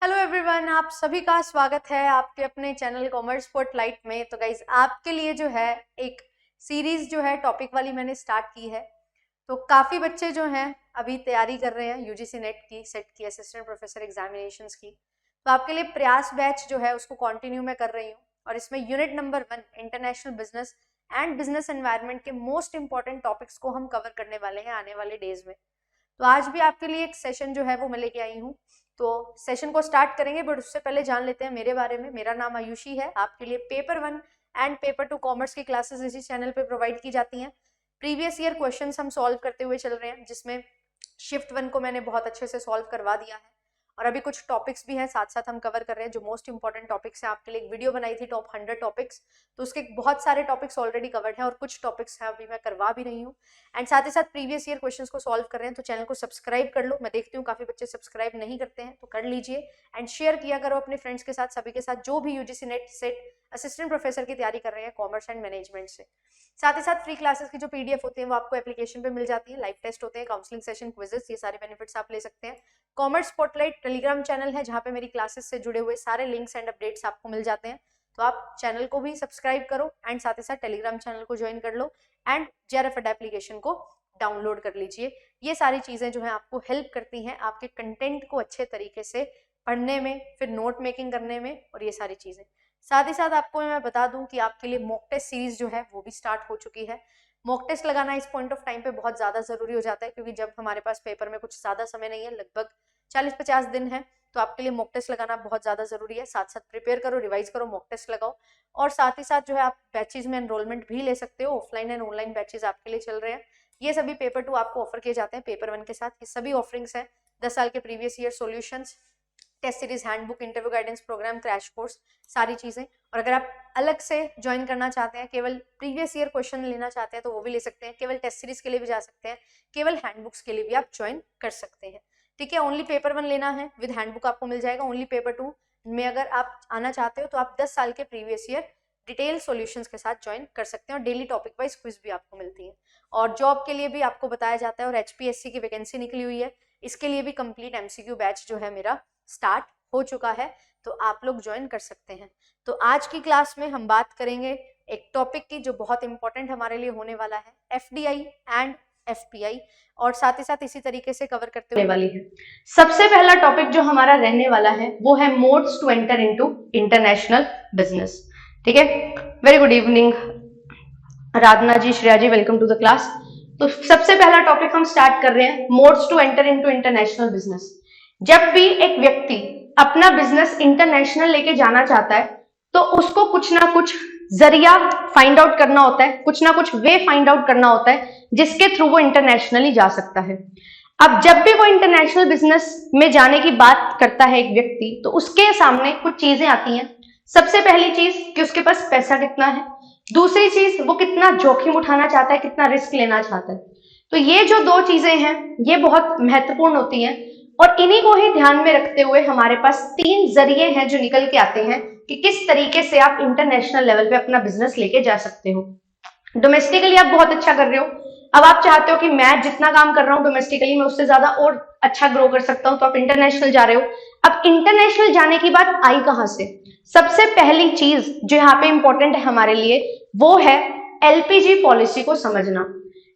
Hello everyone, आप सभी का स्वागत है आपके अपने चैनल कॉमर्स स्पॉटलाइट में। तो गाइज आपके लिए जो है एक सीरीज जो है टॉपिक वाली मैंने स्टार्ट की है। तो काफ़ी बच्चे जो हैं अभी तैयारी कर रहे हैं यूजीसी नेट की, सेट की, असिस्टेंट प्रोफेसर एग्जामिनेशंस की। तो आपके लिए प्रयास बैच जो है उसको कंटिन्यू मैं कर रही हूँ और इसमें unit number 1 international business and business environment के मोस्ट इंपॉर्टेंट टॉपिक्स को हम कवर करने वाले हैं आने वाले डेज में। तो आज भी आपके लिए एक सेशन जो है वो मैं लेके आई हूँ। तो सेशन को स्टार्ट करेंगे, बट उससे पहले जान लेते हैं मेरे बारे में। मेरा नाम आयुषी है। आपके लिए पेपर 1 एंड पेपर 2 कॉमर्स की क्लासेस इसी चैनल पे प्रोवाइड की जाती हैं। प्रीवियस ईयर क्वेश्चंस हम सॉल्व करते हुए चल रहे हैं, जिसमें शिफ्ट 1 को मैंने बहुत अच्छे से सॉल्व करवा दिया है और अभी कुछ टॉपिक्स भी हैं साथ साथ हम कवर कर रहे हैं जो मोस्ट इंपॉर्टेंट टॉपिक्स हैं। आपके लिए एक वीडियो बनाई थी टॉप 100 टॉपिक्स, तो उसके बहुत सारे टॉपिक्स ऑलरेडी कवर्ड हैं और कुछ टॉपिक्स हैं अभी मैं करवा भी रही हूँ। एंड साथ ही साथ प्रीवियस ईयर क्वेश्चंस को सॉल्व कर रहे हैं, तो चैनल को सब्सक्राइब कर लो। मैं देखती हूँ काफी बच्चे सब्सक्राइब नहीं करते हैं, तो कर लीजिए एंड शेयर किया करो अपने फ्रेंड्स के साथ, सभी के साथ जो भी UGC net set assistant professor की तैयारी कर रहे हैं कॉमर्स एंड मैनेजमेंट से। साथ ही साथ फ्री क्लासेस की जो पीडीएफ होती है वो आपको एप्लीकेशन पे मिल जाती है। लाइव टेस्ट होते हैं, काउंसलिंग सेशन, क्विजेस, ये सारे बेनिफिट्स आप ले सकते हैं। कॉमर्स स्पॉटलाइट टेलीग्राम चैनल है जहाँ पे मेरी क्लासेस से जुड़े हुए सारे लिंक्स एंड अपडेट्स आपको मिल जाते हैं। तो आप चैनल को भी सब्सक्राइब करो एंड साथ ही साथ टेलीग्राम चैनल को ज्वाइन कर लो एंड जेआरएफ एप्लीकेशन को डाउनलोड कर लीजिए। ये सारी चीज़ें जो हैं आपको हेल्प करती हैं आपके कंटेंट को अच्छे तरीके से पढ़ने में, फिर नोट मेकिंग करने में और ये सारी चीज़ें। साथ ही साथ आपको मैं बता दूं कि आपके लिए मॉक टेस्ट सीरीज जो है वो भी स्टार्ट हो चुकी है। मॉक टेस्ट लगाना इस पॉइंट ऑफ टाइम पे बहुत ज़्यादा ज़रूरी हो जाता है, क्योंकि जब हमारे पास पेपर में कुछ ज़्यादा समय नहीं है, लगभग 40-50 दिन है, तो आपके लिए मॉक टेस्ट लगाना बहुत ज़्यादा ज़रूरी है। साथ साथ प्रिपेयर करो, रिवाइज करो, मॉक टेस्ट लगाओ और साथ ही साथ जो है आप बैचेज में एनरोलमेंट भी ले सकते हो। ऑफलाइन एंड ऑनलाइन बैचेज आपके लिए चल रहे हैं। ये सभी पेपर 2 आपको ऑफर किए जाते हैं पेपर 1 के साथ। ये सभी ऑफरिंग्स हैं 10 साल के previous year solutions, test series, handbook, interview guidance program, crash course, सारी चीज़ें। और अगर आप अलग से ज्वाइन करना चाहते हैं, केवल प्रीवियस ईयर क्वेश्चन लेना चाहते हैं, तो वो भी ले सकते हैं। केवल टेस्ट सीरीज के लिए भी जा सकते हैं, केवल हैंडबुक्स के लिए भी आप ज्वाइन कर सकते हैं। ठीक है, ओनली पेपर 1 लेना है विद हैंडबुक आपको मिल जाएगा। ओनली पेपर 2 में अगर आप आना चाहते हो तो आप 10 साल के प्रीवियस ईयर डिटेल सॉल्यूशंस के साथ ज्वाइन कर सकते हैं और डेली टॉपिक वाइज क्विज भी आपको मिलती है। और जॉब के लिए भी आपको बताया जाता है और एचपीएससी की वैकेंसी निकली हुई है, इसके लिए भी कंप्लीट एमसीक्यू बैच जो है मेरा स्टार्ट हो चुका है, तो आप लोग ज्वाइन कर सकते हैं। तो आज की क्लास में हम बात करेंगे एक टॉपिक की जो बहुत इंपॉर्टेंट हमारे लिए होने वाला है, एफडीआई एंड एफपीआई, और साथ ही साथ इसी तरीके से कवर करते हुए वाली है। सबसे पहला टॉपिक जो हमारा रहने वाला है वो है modes to enter into international business. ठीक है, very good evening Radhana ji, Shreya ji, welcome to the class. तो सबसे पहला टॉपिक हम स्टार्ट कर रहे हैं, modes to enter into international business. जब भी एक व्यक्ति अपना बिजनेस इंटरनेशनल लेके जाना चाहता है तो उसको कुछ ना कुछ जरिया फाइंड आउट करना होता है, कुछ ना कुछ वे फाइंड आउट करना होता है जिसके थ्रू वो इंटरनेशनली जा सकता है। अब जब भी वो इंटरनेशनल बिजनेस में जाने की बात करता है एक व्यक्ति, तो उसके सामने कुछ चीजें आती हैं। सबसे पहली चीज कि उसके पास पैसा कितना है, दूसरी चीज वो कितना जोखिम उठाना चाहता है, कितना रिस्क लेना चाहता है। तो ये जो दो चीजें हैं ये बहुत महत्वपूर्ण होती हैं और इन्हीं को ही ध्यान में रखते हुए हमारे पास 3 जरिए हैं जो निकल के आते हैं कि किस तरीके से आप इंटरनेशनल लेवल पे अपना बिजनेस लेके जा सकते हो। डोमेस्टिकली आप बहुत अच्छा कर रहे हो, अब आप चाहते हो कि मैं जितना काम कर रहा हूँ डोमेस्टिकली मैं उससे ज्यादा और अच्छा ग्रो कर सकता हूँ, तो आप इंटरनेशनल जा रहे हो। अब इंटरनेशनल जाने की बात आई कहां से? सबसे पहली चीज जो यहाँ पे इंपॉर्टेंट है हमारे लिए वो है एलपीजी पॉलिसी को समझना,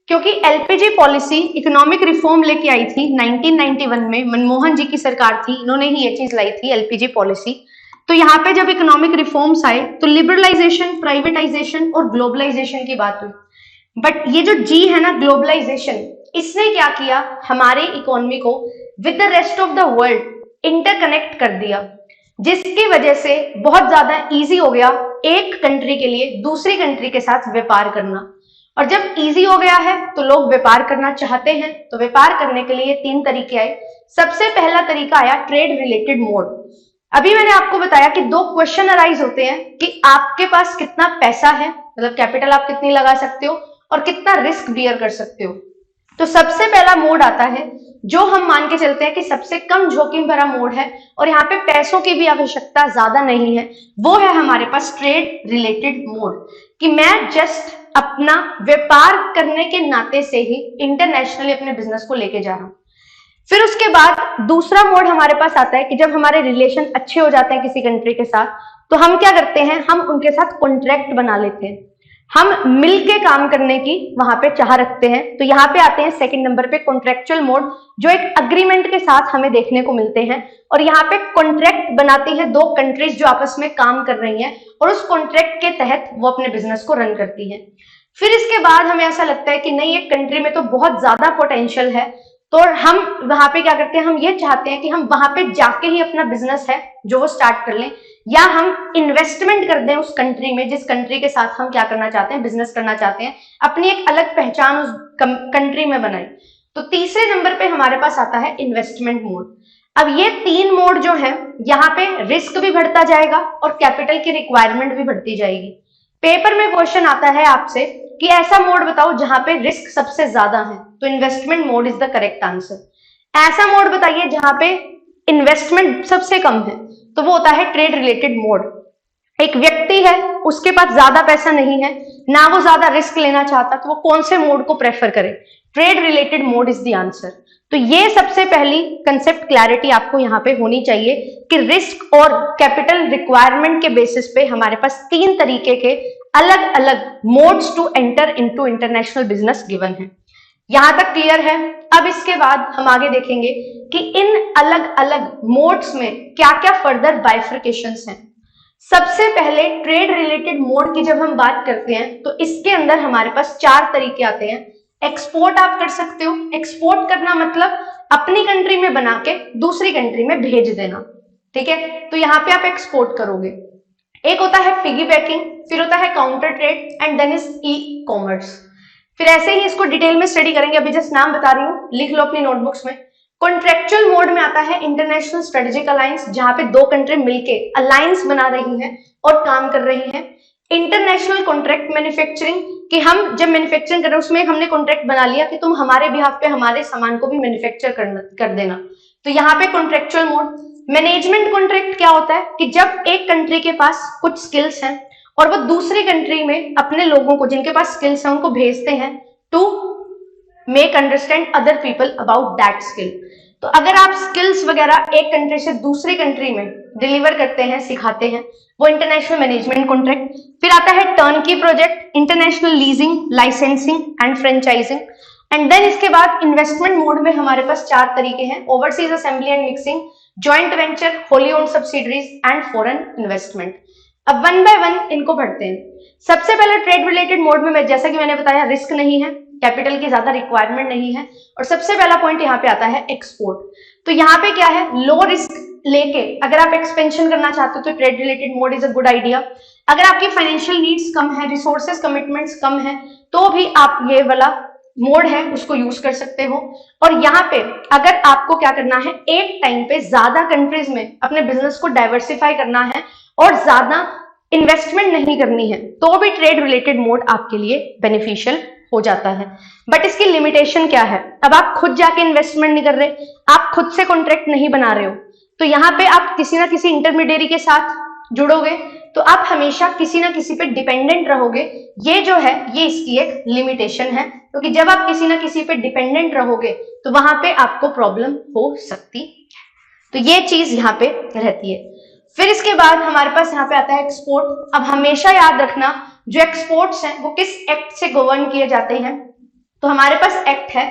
क्योंकि एलपीजी पॉलिसी इकोनॉमिक रिफॉर्म लेके आई थी 1991 में, मनमोहन जी की सरकार थी, इन्होंने ही ये चीज लाई थी एलपीजी पॉलिसी। तो यहाँ पे जब इकोनॉमिक रिफॉर्म्स आए तो लिबरलाइजेशन, प्राइवेटाइजेशन और ग्लोबलाइजेशन की बात हुई। बट ये जो जी है ना, ग्लोबलाइजेशन, इसने क्या किया, हमारे इकोनॉमी को with the rest of the world interconnect कर दिया, जिसकी वजह से बहुत ज्यादा इजी हो गया एक कंट्री के लिए दूसरी कंट्री के साथ व्यापार करना। और जब इजी हो गया है तो लोग व्यापार करना चाहते हैं, तो व्यापार करने के लिए 3 तरीके आए। सबसे पहला तरीका आया ट्रेड रिलेटेड मोड। अभी मैंने आपको बताया कि 2 क्वेश्चन अराइज होते हैं कि आपके पास कितना पैसा है, मतलब कैपिटल आप कितनी लगा सकते हो और कितना रिस्क बियर कर सकते हो। तो सबसे पहला मोड आता है जो हम मान के चलते हैं कि सबसे कम जोखिम भरा मोड है और यहाँ पे पैसों की भी आवश्यकता ज्यादा नहीं है, वो है हमारे पास ट्रेड रिलेटेड मोड, कि मैं जस्ट अपना व्यापार करने के नाते से ही इंटरनेशनली अपने बिजनेस को लेके जा रहा हूं। फिर उसके बाद दूसरा मोड हमारे पास आता है कि जब हमारे रिलेशन अच्छे हो जाते हैं किसी कंट्री के साथ, तो हम क्या करते हैं, हम उनके साथ कॉन्ट्रैक्ट बना लेते हैं, हम मिलके काम करने की वहां पे चाह रखते हैं। तो यहाँ पे आते हैं सेकंड नंबर पे कॉन्ट्रेक्चुअल मोड, जो एक अग्रीमेंट के साथ हमें देखने को मिलते हैं, और यहाँ पे कॉन्ट्रैक्ट बनाती है दो कंट्रीज जो आपस में काम कर रही हैं, और उस कॉन्ट्रैक्ट के तहत वो अपने बिजनेस को रन करती है। फिर इसके बाद हमें ऐसा लगता है कि नहीं, एक कंट्री में तो बहुत ज्यादा पोटेंशियल है, तो हम वहां पे क्या करते हैं, हम ये चाहते हैं कि हम वहां पे जाके ही अपना बिजनेस है जो वो स्टार्ट कर लें, या हम इन्वेस्टमेंट कर दें उस कंट्री में जिस कंट्री के साथ हम क्या करना चाहते हैं, बिजनेस करना चाहते हैं, अपनी एक अलग पहचान उस कंट्री में बनाए। तो तीसरे नंबर पे हमारे पास आता है इन्वेस्टमेंट मोड। अब ये तीन मोड जो है, यहाँ पे रिस्क भी बढ़ता जाएगा और कैपिटल की रिक्वायरमेंट भी बढ़ती जाएगी। पेपर में क्वेश्चन आता है आपसे कि ऐसा मोड बताओ जहां पे रिस्क सबसे ज्यादा है, तो investment mode is the correct answer. ऐसा मोड बताइए जहां पे इन्वेस्टमेंट सबसे कम है, तो वो होता है ट्रेड रिलेटेड मोड। एक व्यक्ति है, उसके पास ज्यादा पैसा नहीं है, ना वो ज्यादा रिस्क लेना चाहता, तो वो कौन से मोड को प्रेफर करे, trade related mode is the answer. तो ये सबसे पहली कंसेप्ट क्लैरिटी आपको यहाँ पे होनी चाहिए कि रिस्क और कैपिटल रिक्वायरमेंट के बेसिस पे हमारे पास तीन तरीके के अलग अलग modes to enter into international business given है। यहां तक क्लियर है। अब इसके बाद हम आगे देखेंगे कि इन अलग अलग मोड्स में क्या क्या फर्दर बाइफर्केशंस हैं। सबसे पहले ट्रेड रिलेटेड मोड की जब हम बात करते हैं, तो इसके अंदर हमारे पास चार तरीके आते हैं। एक्सपोर्ट आप कर सकते हो, एक्सपोर्ट करना मतलब अपनी कंट्री में बना के दूसरी कंट्री में भेज देना, ठीक है, तो यहाँ पे आप एक्सपोर्ट करोगे। एक होता है पिगी बैकिंग, फिर होता है counter trade, and then is e commerce. फिर ऐसे ही इसको डिटेल में स्टडी करेंगे, अभी जस्ट नाम बता रही हूँ, लिख लो अपनी नोटबुक्स में। कॉन्ट्रेक्चुअल मोड में आता है इंटरनेशनल स्ट्रेटेजिक अलायंस, जहां पे दो कंट्री मिलके अलायंस बना रही हैं और काम कर रही हैं। इंटरनेशनल कॉन्ट्रैक्ट मैन्युफैक्चरिंग, कि हम जब मैन्युफैक्चरिंग कर रहे हैं उसमें हमने कॉन्ट्रैक्ट बना लिया कि तुम हमारे बिहाफ पे हमारे सामान को भी मैन्युफैक्चर कर देना, तो यहाँ पे कॉन्ट्रेक्चुअल मोड। मैनेजमेंट कॉन्ट्रैक्ट क्या होता है कि जब एक कंट्री के पास कुछ स्किल्स हैं और वो दूसरी कंट्री में अपने लोगों को जिनके पास स्किल्स हैं उनको भेजते हैं to make understand other people about that skill. तो अगर आप स्किल्स वगैरह एक कंट्री से दूसरी कंट्री में डिलीवर करते हैं, सिखाते हैं, वो इंटरनेशनल मैनेजमेंट कॉन्ट्रैक्ट। फिर आता है turnkey project, international leasing, licensing and franchising. And then इसके बाद इन्वेस्टमेंट मोड में हमारे पास चार तरीके हैं, overseas assembly and mixing, joint venture, wholly owned subsidiaries and foreign investment. अब वन बाय वन इनको पढ़ते हैं। सबसे पहले ट्रेड रिलेटेड मोड में जैसा कि मैंने बताया, रिस्क नहीं है, कैपिटल की ज्यादा रिक्वायरमेंट नहीं है, और सबसे पहला पॉइंट यहाँ पे आता है एक्सपोर्ट। तो यहाँ पे क्या है, लो रिस्क लेके अगर आप एक्सपेंशन करना चाहते हो तो trade related mode is a good idea. अगर आपकी फाइनेंशियल नीड्स कम है, रिसोर्सेज कमिटमेंट्स कम है, तो भी आप ये वाला मोड है उसको यूज कर सकते हो। और यहाँ पे अगर आपको क्या करना है, एक टाइम पे ज्यादा कंट्रीज में अपने बिजनेस को डाइवर्सिफाई करना है और ज्यादा इन्वेस्टमेंट नहीं करनी है, तो भी ट्रेड रिलेटेड मोड आपके लिए बेनिफिशियल हो जाता है। बट इसकी लिमिटेशन क्या है, अब आप खुद जाके इन्वेस्टमेंट नहीं कर रहे, आप खुद से कॉन्ट्रैक्ट नहीं बना रहे हो, तो यहाँ पे आप किसी ना किसी इंटरमीडिएरी के साथ जुड़ोगे, तो आप हमेशा किसी ना किसी पे डिपेंडेंट रहोगे। ये जो है ये इसकी एक लिमिटेशन है, क्योंकि जब आप किसी ना किसी पे डिपेंडेंट रहोगे तो वहां पे आपको प्रॉब्लम हो सकती, तो ये चीज यहाँ पे रहती है। फिर इसके बाद हमारे पास यहाँ पे आता है एक्सपोर्ट। अब हमेशा याद रखना, जो एक्सपोर्ट्स हैं वो किस एक्ट से गवर्न किए जाते हैं, तो हमारे पास एक्ट है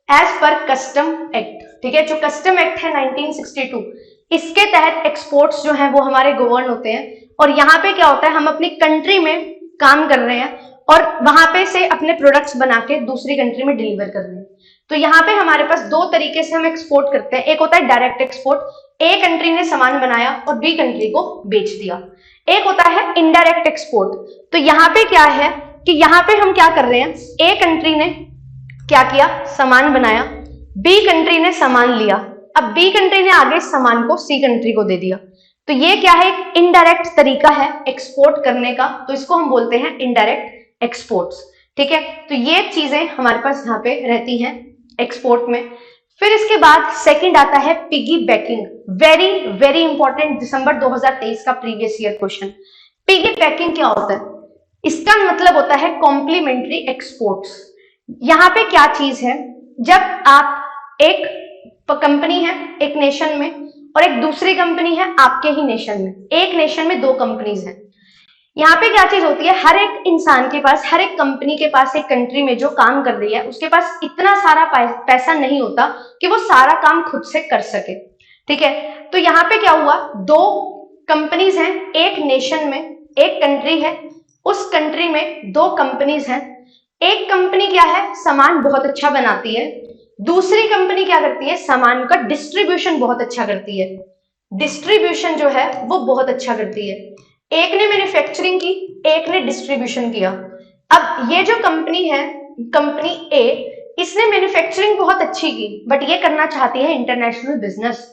एज पर कस्टम एक्ट, ठीक है, जो कस्टम एक्ट है 1962, इसके तहत एक्सपोर्ट्स जो हैं वो हमारे गवर्न होते हैं। और यहाँ पे क्या होता है, हम अपनी कंट्री में काम कर रहे हैं और वहां पे से अपने प्रोडक्ट्स बना के दूसरी कंट्री में डिलीवर कर रहे हैं। तो यहाँ पे हमारे पास दो तरीके से हम एक्सपोर्ट करते हैं। एक होता है डायरेक्ट एक्सपोर्ट, ए कंट्री ने सामान बनाया और बी कंट्री को बेच दिया। एक होता है इनडायरेक्ट एक्सपोर्ट, तो यहाँ पे क्या है कि यहाँ पे हम क्या कर रहे हैं, ए कंट्री ने क्या किया, सामान बनाया, बी कंट्री ने सामान लिया, अब बी कंट्री ने आगे सामान को सी कंट्री को दे दिया, तो ये क्या है, एक इनडायरेक्ट तरीका है एक्सपोर्ट करने का, तो इसको हम बोलते हैं इनडायरेक्ट एक्सपोर्ट्स, ठीक है। तो ये चीजें हमारे पास यहाँ पे रहती हैं एक्सपोर्ट में। फिर इसके बाद सेकंड आता है piggy backing, very very important, दिसंबर 2023 का previous year question. Piggy backing क्या होता है, इसका मतलब होता है कॉम्प्लीमेंट्री एक्सपोर्ट्स। यहाँ पे क्या चीज है, जब आप एक कंपनी है एक नेशन में और एक दूसरी कंपनी है आपके ही नेशन में। एक नेशन में दो कंपनीज हैं। यहाँ पे क्या चीज होती है, हर एक इंसान के पास, हर एक कंपनी के पास, एक कंट्री में जो काम कर रही है उसके पास इतना सारा पैसा नहीं होता कि वो सारा काम खुद से कर सके। ठीक है, तो यहाँ पे क्या हुआ, दो कंपनीज हैं एक नेशन में, एक कंट्री है, उस कंट्री में दो कंपनीज हैं। एक कंपनी क्या है, सामान बहुत अच्छा बनाती है, दूसरी कंपनी क्या करती है, सामान का डिस्ट्रीब्यूशन बहुत अच्छा करती है। डिस्ट्रीब्यूशन जो है वो बहुत अच्छा करती है। एक ने मैन्युफैक्चरिंग की, एक ने डिस्ट्रीब्यूशन किया। अब ये जो कंपनी है, कंपनी ए, इसने मैन्युफैक्चरिंग बहुत अच्छी की, बट ये करना चाहती है इंटरनेशनल बिजनेस,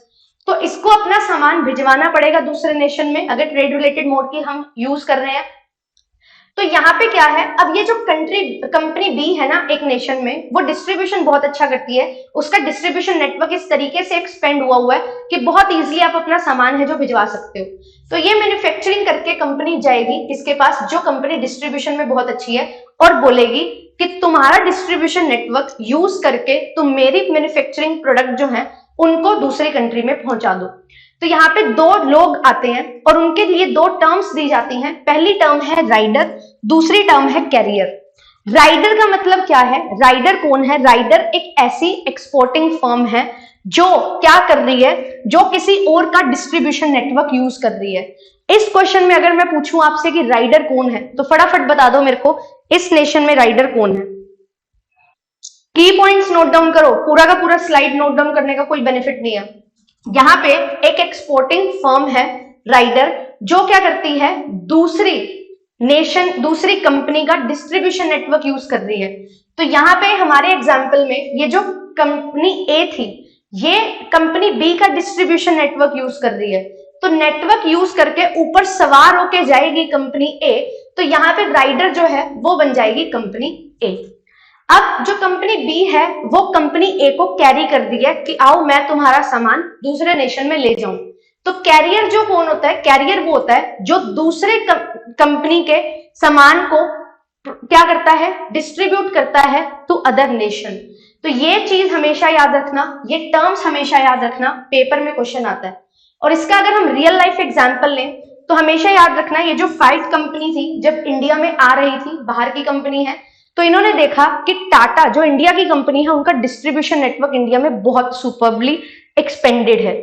तो इसको अपना सामान भिजवाना पड़ेगा दूसरे नेशन में, अगर ट्रेड रिलेटेड मोड की हम यूज कर रहे हैं। तो यहाँ पे क्या है, अब ये जो कंपनी बी है ना एक नेशन में, वो डिस्ट्रीब्यूशन बहुत अच्छा करती है, उसका डिस्ट्रीब्यूशन नेटवर्क इस तरीके से एक्सपेंड हुआ है कि बहुत इजीली आप अपना सामान है जो भिजवा सकते हो। तो ये मैन्युफैक्चरिंग करके कंपनी जाएगी इसके पास, जो कंपनी डिस्ट्रीब्यूशन में बहुत अच्छी है, और बोलेगी कि तुम्हारा डिस्ट्रीब्यूशन नेटवर्क यूज करके तुम मेरी मैन्युफैक्चरिंग प्रोडक्ट जो है उनको दूसरी कंट्री में पहुंचा दो। तो यहाँ पे दो लोग आते हैं और उनके लिए दो टर्म्स दी जाती हैं। पहली टर्म है राइडर, दूसरी टर्म है कैरियर। राइडर का मतलब क्या है, राइडर कौन है, राइडर एक ऐसी एक्सपोर्टिंग फर्म है जो क्या कर रही है, जो किसी और का डिस्ट्रीब्यूशन नेटवर्क यूज कर रही है। इस क्वेश्चन में अगर मैं पूछूं आपसे कि राइडर कौन है, तो फटाफट बता दो मेरे को इस नेशन में राइडर कौन है। की पॉइंट्स नोट डाउन करो, पूरा का पूरा स्लाइड नोट डाउन करने का कोई बेनिफिट नहीं है। यहाँ पे एक एक्सपोर्टिंग फर्म है राइडर, जो क्या करती है, दूसरी नेशन, दूसरी कंपनी का डिस्ट्रीब्यूशन नेटवर्क यूज कर रही है। तो यहाँ पे हमारे एग्जाम्पल में ये जो कंपनी ए थी, ये कंपनी बी का डिस्ट्रीब्यूशन नेटवर्क यूज कर रही है, तो नेटवर्क यूज करके ऊपर सवार होके जाएगी कंपनी ए, तो यहाँ पे राइडर जो है वो बन जाएगी कंपनी ए। अब जो कंपनी बी है वो कंपनी ए को कैरी कर दी है कि आओ मैं तुम्हारा सामान दूसरे नेशन में ले जाऊं। तो कैरियर जो कौन होता है, कैरियर वो होता है जो दूसरे कंपनी के सामान को क्या करता है, डिस्ट्रीब्यूट करता है टू अदर नेशन। तो ये चीज हमेशा याद रखना, ये टर्म्स हमेशा याद रखना, पेपर में क्वेश्चन आता है। और इसका अगर हम रियल लाइफ एग्जांपल लें तो हमेशा याद रखना, ये जो फाइट कंपनी थी जब इंडिया में आ रही थी, बाहर की कंपनी है, तो इन्होंने देखा कि टाटा जो इंडिया की कंपनी है उनका डिस्ट्रीब्यूशन नेटवर्क इंडिया में बहुत सुपरबली एक्सपेंडेड है।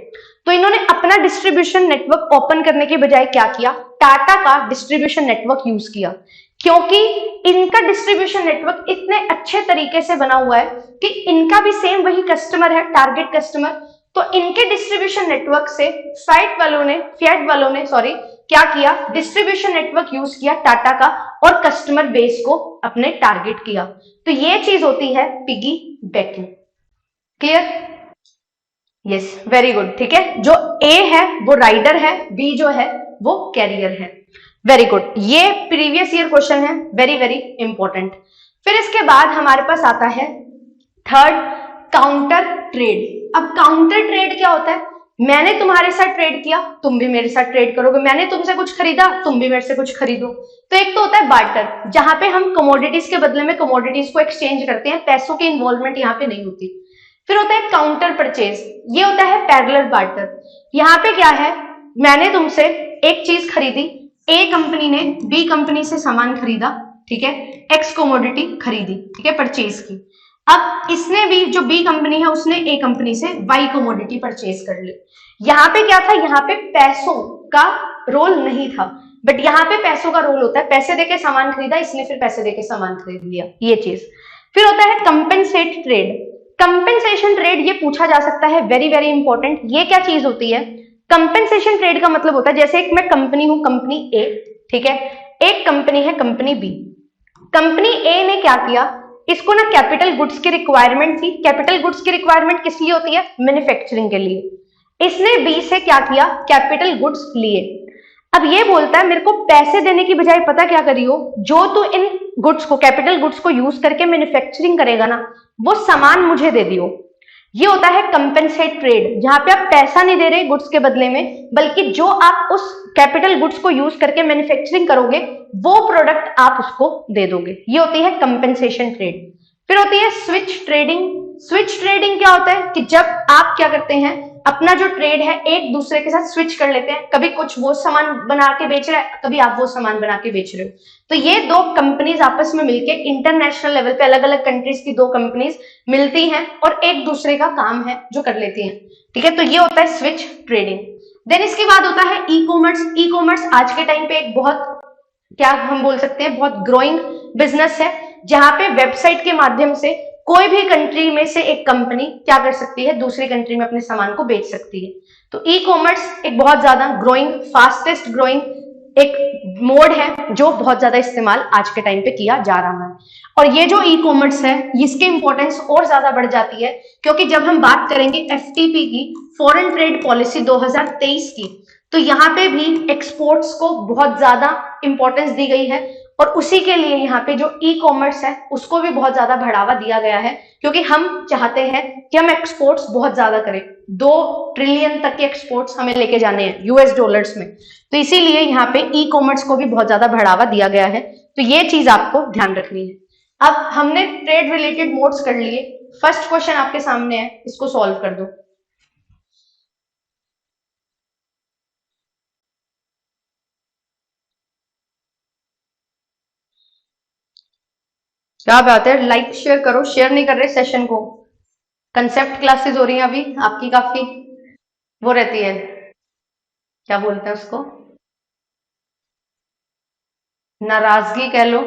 तो इन्होंने अपना डिस्ट्रीब्यूशन नेटवर्क ओपन करने के बजाय क्या किया, टाटा का डिस्ट्रीब्यूशन नेटवर्क यूज किया, क्योंकि इनका डिस्ट्रीब्यूशन नेटवर्क इतने अच्छे तरीके से बना हुआ है कि इनका भी सेम वही कस्टमर है, टारगेट कस्टमर। तो इनके डिस्ट्रीब्यूशन नेटवर्क से फिएट वालों ने क्या किया, डिस्ट्रीब्यूशन नेटवर्क यूज किया टाटा का और कस्टमर बेस को अपने टारगेट किया। तो ये चीज होती है piggy banking. Clear? Yes, very good. ठीक है, जो ए है वो राइडर है, बी जो है वो कैरियर है। वेरी गुड, ये प्रीवियस ईयर क्वेश्चन है, वेरी वेरी इंपॉर्टेंट। फिर इसके बाद हमारे पास आता है थर्ड, काउंटर ट्रेड। अब काउंटर ट्रेड क्या होता है, मैंने तुम्हारे साथ ट्रेड किया, तुम भी मेरे साथ ट्रेड करोगे, मैंने तुमसे कुछ खरीदा, तुम भी मेरे से कुछ खरीदो। तो एक तो होता है बार्टर, जहां पे हम कमोडिटीज के बदले में कमोडिटीज को एक्सचेंज करते हैं, पैसों की इन्वॉल्वमेंट यहाँ पे नहीं होती। फिर होता है काउंटर परचेज, ये होता है पैरेलल बार्टर। यहाँ पे क्या है, मैंने तुमसे एक चीज खरीदी, ए कंपनी ने बी कंपनी से सामान खरीदा, ठीक है, एक्स कमोडिटी खरीदी, ठीक है, परचेज की। अब इसने भी, जो बी कंपनी है उसने ए कंपनी से वाई कमोडिटी परचेज कर ली। यहाँ पे क्या था, यहाँ पे पैसों का रोल नहीं था, बट यहाँ पे पैसों का रोल होता है, पैसे देके सामान खरीदा, इसने फिर पैसे देके सामान खरीद लिया, ये चीज। फिर होता है कंपेंसेट ट्रेड। कंपेंसेशन ट्रेड ये पूछा जा सकता है, वेरी वेरी इंपॉर्टेंट। ये क्या चीज होती है, कंपेंसेशन ट्रेड का मतलब होता है, जैसे एक मैं कंपनी हूं, कंपनी ए, ठीक है, एक कंपनी है कंपनी बी। कंपनी ए ने क्या किया, इसको ना कैपिटल गुड्स की रिक्वायरमेंट थी। कैपिटल गुड्स की रिक्वायरमेंट किस लिए होती है, मैन्युफैक्चरिंग के लिए। इसने बी से क्या किया, कैपिटल गुड्स लिए। अब ये बोलता है मेरे को पैसे देने की बजाय पता क्या करियो, जो तू इन गुड्स को, कैपिटल गुड्स को यूज करके मैन्युफैक्चरिंग करेगा ना, वो सामान मुझे दे दियो। ये होता है कंपेंसेट ट्रेड, जहां पे आप पैसा नहीं दे रहे गुड्स के बदले में, बल्कि जो आप उस कैपिटल गुड्स को यूज करके मैन्युफैक्चरिंग करोगे वो प्रोडक्ट आप उसको दे दोगे। ये होती है कंपेंसेशन ट्रेड। फिर होती है स्विच ट्रेडिंग। स्विच ट्रेडिंग क्या होता है कि जब आप क्या करते हैं, अपना जो ट्रेड है एक दूसरे के साथ स्विच कर लेते हैं, कभी कुछ वो सामान बना के बेच रहा है, कभी आप वो सामान बना के बेच रहे हो। तो ये दो कंपनीज आपस में मिलके इंटरनेशनल लेवल पे अलग अलग कंट्रीज की दो कंपनीज मिलती हैं और एक दूसरे का काम है जो कर लेती हैं, ठीक है। तो ये होता है स्विच ट्रेडिंग। देन इसके बाद होता है ई कॉमर्स। ई कॉमर्स आज के टाइम पे एक बहुत, क्या हम बोल सकते हैं, बहुत ग्रोइंग बिजनेस है, जहां पे वेबसाइट के माध्यम से कोई भी कंट्री में से एक कंपनी क्या कर सकती है, दूसरी कंट्री में अपने सामान को बेच सकती है। तो ई कॉमर्स एक बहुत ज्यादा ग्रोइंग, फास्टेस्ट ग्रोइंग एक मोड है जो बहुत ज्यादा इस्तेमाल आज के टाइम पे किया जा रहा है। और ये जो ई कॉमर्स है इसकी इंपॉर्टेंस और ज्यादा बढ़ जाती है, क्योंकि जब हम बात करेंगे एफटीपी की, फॉरेन ट्रेड पॉलिसी 2023 की, तो यहाँ पे भी एक्सपोर्ट्स को बहुत ज्यादा इंपॉर्टेंस दी गई है और उसी के लिए यहाँ पे जो ई कॉमर्स है उसको भी बहुत ज्यादा बढ़ावा दिया गया है, क्योंकि हम चाहते हैं कि हम एक्सपोर्ट्स बहुत ज्यादा करें। 2 ट्रिलियन तक के एक्सपोर्ट्स हमें लेके जाने हैं यूएस डॉलर्स में, तो इसीलिए यहाँ पे ई कॉमर्स को भी बहुत ज्यादा बढ़ावा दिया गया है। तो ये चीज आपको ध्यान रखनी है। अब हमने ट्रेड रिलेटेड मोड्स कर लिए। फर्स्ट क्वेश्चन आपके सामने है, इसको सॉल्व कर दो। क्या बात है, लाइक शेयर करो, शेयर नहीं कर रहे सेशन को। कंसेप्ट क्लासेस हो रही हैं अभी आपकी, काफी वो रहती है, क्या बोलते हैं उसको, नाराजगी कह लो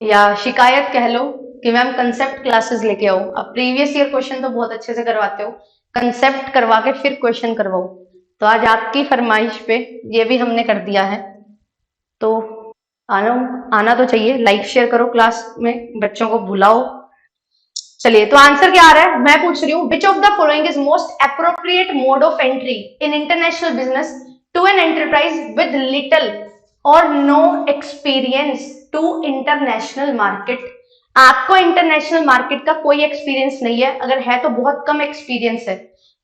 या शिकायत कह लो कि मैम कंसेप्ट क्लासेस लेके आओ। अब प्रीवियस ईयर क्वेश्चन तो बहुत अच्छे से करवाते हो, कंसेप्ट करवा के फिर क्वेश्चन करवाओ। तो आज आपकी फरमाइश पे ये भी हमने कर दिया है, तो आना तो चाहिए। लाइक शेयर करो, क्लास में बच्चों को बुलाओ। चलिए, तो आंसर क्या आ रहा है, मैं पूछ रही हूँ, which of the following is most appropriate mode of entry in international business to an enterprise with little और no experience to international market. आपको इंटरनेशनल मार्केट का कोई एक्सपीरियंस नहीं है, अगर है तो बहुत कम एक्सपीरियंस है,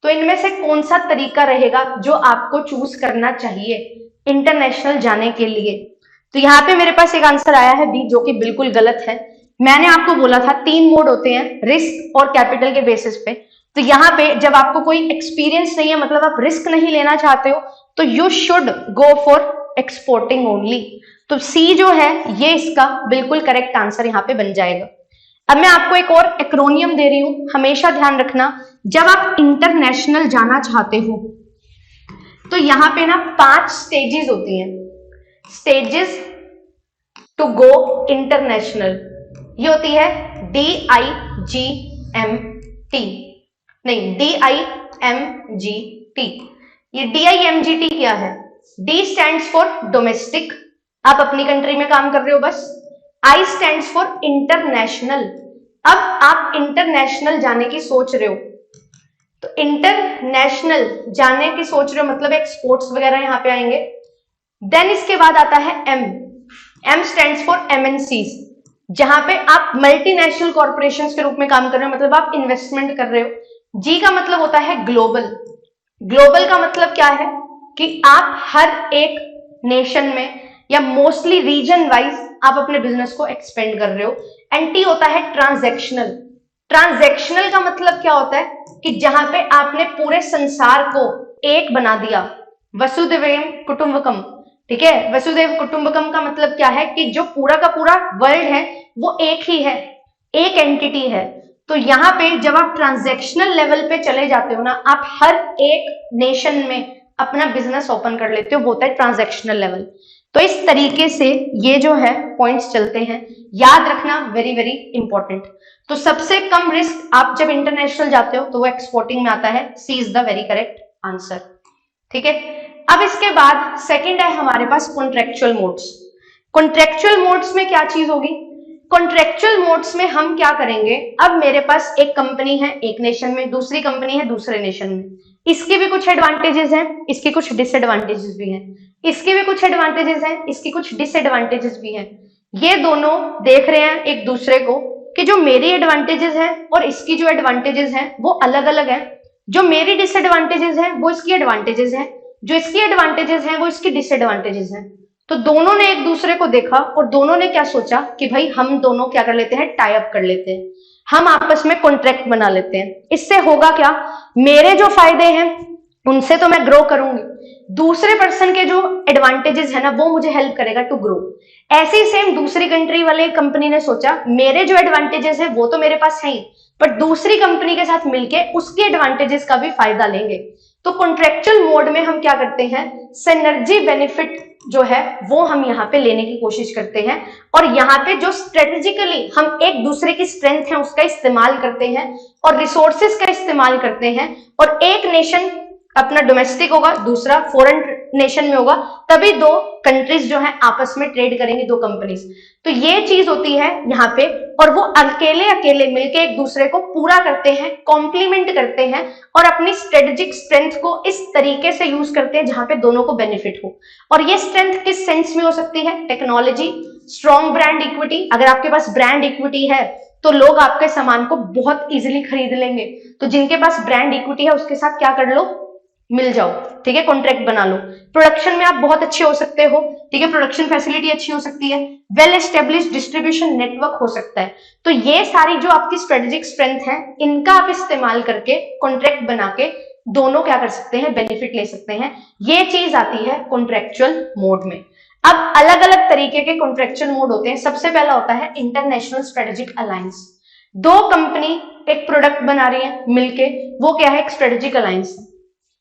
तो इनमें से कौन सा तरीका रहेगा जो आपको चूज करना चाहिए इंटरनेशनल जाने के लिए। तो यहाँ पे मेरे पास एक आंसर आया है बी, जो कि बिल्कुल गलत है। मैंने आपको बोला था 3 मोड होते हैं, रिस्क और कैपिटल के बेसिस पे। तो यहाँ पे जब आपको कोई एक्सपीरियंस नहीं है, मतलब आप रिस्क नहीं लेना चाहते हो, तो you should go for exporting only. तो सी जो है ये इसका बिल्कुल करेक्ट आंसर यहाँ पे बन जाएगा। अब मैं आपको एक और एक्रोनियम दे रही हूं, हमेशा ध्यान रखना, जब आप इंटरनेशनल जाना चाहते हो तो यहाँ पे ना 5 स्टेजेस होती हैं, स्टेजेस टू गो इंटरनेशनल। ये होती है DIGMT, नहीं DIMGT। ये DIMGT क्या है? D स्टैंड्स फॉर डोमेस्टिक, आप अपनी कंट्री में काम कर रहे हो बस। I स्टैंड्स फॉर इंटरनेशनल, अब आप इंटरनेशनल जाने की सोच रहे हो, तो इंटरनेशनल जाने की सोच रहे हो मतलब एक्सपोर्ट्स वगैरह यहां पे आएंगे। देन इसके बाद आता है M, M stands for MNCs, जहां पे आप मल्टीनेशनल कॉर्पोरेशंस के रूप में काम कर रहे हो, मतलब आप इन्वेस्टमेंट कर रहे हो। G का मतलब होता है ग्लोबल, ग्लोबल का मतलब क्या है कि आप हर एक नेशन में या मोस्टली रीजन वाइज आप अपने बिजनेस को एक्सपेंड कर रहे हो। एंड T होता है ट्रांजैक्शनल, ट्रांजैक्शनल का मतलब क्या होता है कि जहां पे आपने पूरे संसार को एक बना दिया, वसुधैव कुटुंबकम, ठीक है। वसुधैव कुटुंबकम का मतलब क्या है कि जो पूरा का पूरा वर्ल्ड है वो एक ही है, एक एंटिटी है। तो यहाँ पे जब आप ट्रांजैक्शनल लेवल पे चले जाते हो ना, आप हर एक नेशन में अपना बिजनेस ओपन कर लेते हो, वो होता है ट्रांजैक्शनल लेवल। तो इस तरीके से ये जो है पॉइंट्स चलते हैं, याद रखना, वेरी वेरी इंपॉर्टेंट। तो सबसे कम रिस्क आप जब इंटरनेशनल जाते हो तो वो एक्सपोर्टिंग में आता है, C is the very correct answer, ठीक है। अब इसके बाद सेकंड है हमारे पास कॉन्ट्रेक्चुअल मोड्स। कॉन्ट्रेक्चुअल मोड्स में क्या चीज होगी? कॉन्ट्रेक्चुअल मोड्स में हम क्या करेंगे, अब मेरे पास एक कंपनी है एक नेशन में, दूसरी कंपनी है दूसरे नेशन में, इसके भी कुछ एडवांटेजेस हैं, इसके कुछ डिसएडवांटेजेस भी हैं, इसके भी कुछ एडवांटेजेस हैं, इसकी कुछ डिसएडवांटेजेस भी हैं। ये दोनों देख रहे हैं एक दूसरे को कि जो मेरी एडवांटेजेस हैं और इसकी जो एडवांटेजेस हैं वो अलग अलग हैं, जो मेरी डिसएडवांटेजेस हैं वो इसकी एडवांटेजेस हैं, जो इसकी एडवांटेजेस हैं वो इसकी डिसएडवांटेजेस हैं। तो दोनों ने एक दूसरे को देखा और दोनों ने क्या सोचा कि भाई हम दोनों क्या कर लेते हैं, टाई अप कर लेते हैं। हम आपस में कॉन्ट्रैक्ट बना लेते हैं। इससे होगा क्या, मेरे जो फायदे हैं उनसे तो मैं ग्रो करूंगी, दूसरे पर्सन के जो एडवांटेजेस है ना वो मुझे हेल्प करेगा टू ग्रो। ऐसे ही सेम दूसरी कंट्री वाले कंपनी ने सोचा मेरे जो एडवांटेजेस है वो तो मेरे पास है ही, बट दूसरी कंपनी के साथ मिलके उसके एडवांटेजेस का भी फायदा लेंगे। तो कॉन्ट्रेक्चुअल मोड में हम क्या करते हैं, सिनर्जी बेनिफिट जो है वो हम यहाँ पे लेने की कोशिश करते हैं, और यहाँ पे जो स्ट्रेटेजिकली हम एक दूसरे की स्ट्रेंथ है उसका इस्तेमाल करते हैं और रिसोर्सेस का इस्तेमाल करते हैं, और एक नेशन अपना डोमेस्टिक होगा, दूसरा फॉरेन नेशन में होगा, तभी दो कंट्रीज जो है आपस में ट्रेड करेंगी, दो कंपनीज। तो ये चीज होती है यहाँ पे, और वो अकेले अकेले मिलके एक दूसरे को पूरा करते हैं, कॉम्प्लीमेंट करते हैं, और अपनी स्ट्रेटेजिक स्ट्रेंथ को इस तरीके से यूज करते हैं जहां पे दोनों को बेनिफिट हो। और ये स्ट्रेंथ किस सेंस में हो सकती है, टेक्नोलॉजी, स्ट्रॉन्ग ब्रांड इक्विटी। अगर आपके पास ब्रांड इक्विटी है तो लोग आपके सामान को बहुत इजीली खरीद लेंगे, तो जिनके पास ब्रांड इक्विटी है उसके साथ क्या कर लो, मिल जाओ, ठीक है, कॉन्ट्रैक्ट बना लो। प्रोडक्शन में आप बहुत अच्छे हो सकते हो, ठीक है, प्रोडक्शन फैसिलिटी अच्छी हो सकती है, वेल एस्टेब्लिश्ड डिस्ट्रीब्यूशन नेटवर्क हो सकता है। तो ये सारी जो आपकी स्ट्रेटेजिक स्ट्रेंथ है इनका आप इस्तेमाल करके कॉन्ट्रैक्ट बना के दोनों क्या कर सकते हैं, बेनिफिट ले सकते हैं। ये चीज आती है कॉन्ट्रेक्चुअल मोड में। अब अलग अलग तरीके के कॉन्ट्रेक्चुअल मोड होते हैं। सबसे पहला होता है इंटरनेशनल स्ट्रेटेजिक अलायंस। दो कंपनी एक प्रोडक्ट बना रही है मिलके, वो क्या है, एक स्ट्रेटेजिक अलायंस है।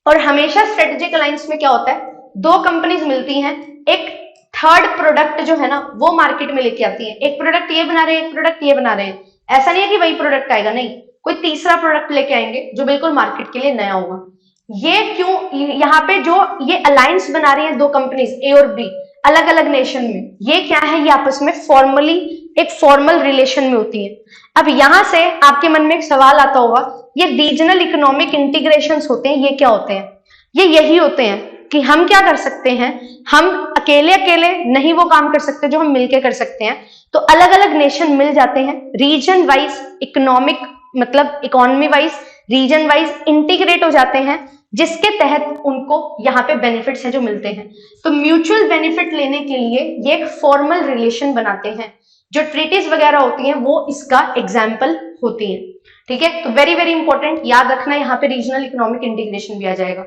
और हमेशा स्ट्रेटेजिक अलायंस में क्या होता है, दो कंपनीज मिलती हैं, एक थर्ड प्रोडक्ट जो है ना वो मार्केट में लेके आती है। एक प्रोडक्ट ये बना रहे हैं, एक प्रोडक्ट ये बना रहे हैं, ऐसा नहीं है कि वही प्रोडक्ट आएगा, नहीं, कोई तीसरा प्रोडक्ट लेके आएंगे जो बिल्कुल मार्केट के लिए नया होगा। ये क्यों, यहाँ पे जो ये अलायंस बना रही है दो कंपनीज ए और बी अलग अलग नेशन में, ये क्या है, ये आपस में फॉर्मली एक फॉर्मल रिलेशन में होती है। अब यहां से आपके मन में एक सवाल आता होगा, ये रीजनल इकोनॉमिक इंटीग्रेशंस होते हैं, ये क्या होते हैं? ये यही होते हैं कि हम क्या कर सकते हैं, हम अकेले अकेले नहीं वो काम कर सकते जो हम मिलके कर सकते हैं, तो अलग अलग नेशन मिल जाते हैं, रीजन वाइज इकोनॉमिक मतलब economy wise region wise integrate हो जाते हैं, जिसके तहत उनको यहाँ पे बेनिफिट्स हैं जो मिलते हैं। तो म्यूचुअल बेनिफिट लेने के लिए ये एक फॉर्मल रिलेशन बनाते हैं। जो ट्रीटीज वगैरह होती हैं वो इसका एग्जाम्पल होती हैं, ठीक है। तो वेरी वेरी इंपॉर्टेंट, याद रखना, यहाँ पे रीजनल इकोनॉमिक इंटीग्रेशन भी आ जाएगा।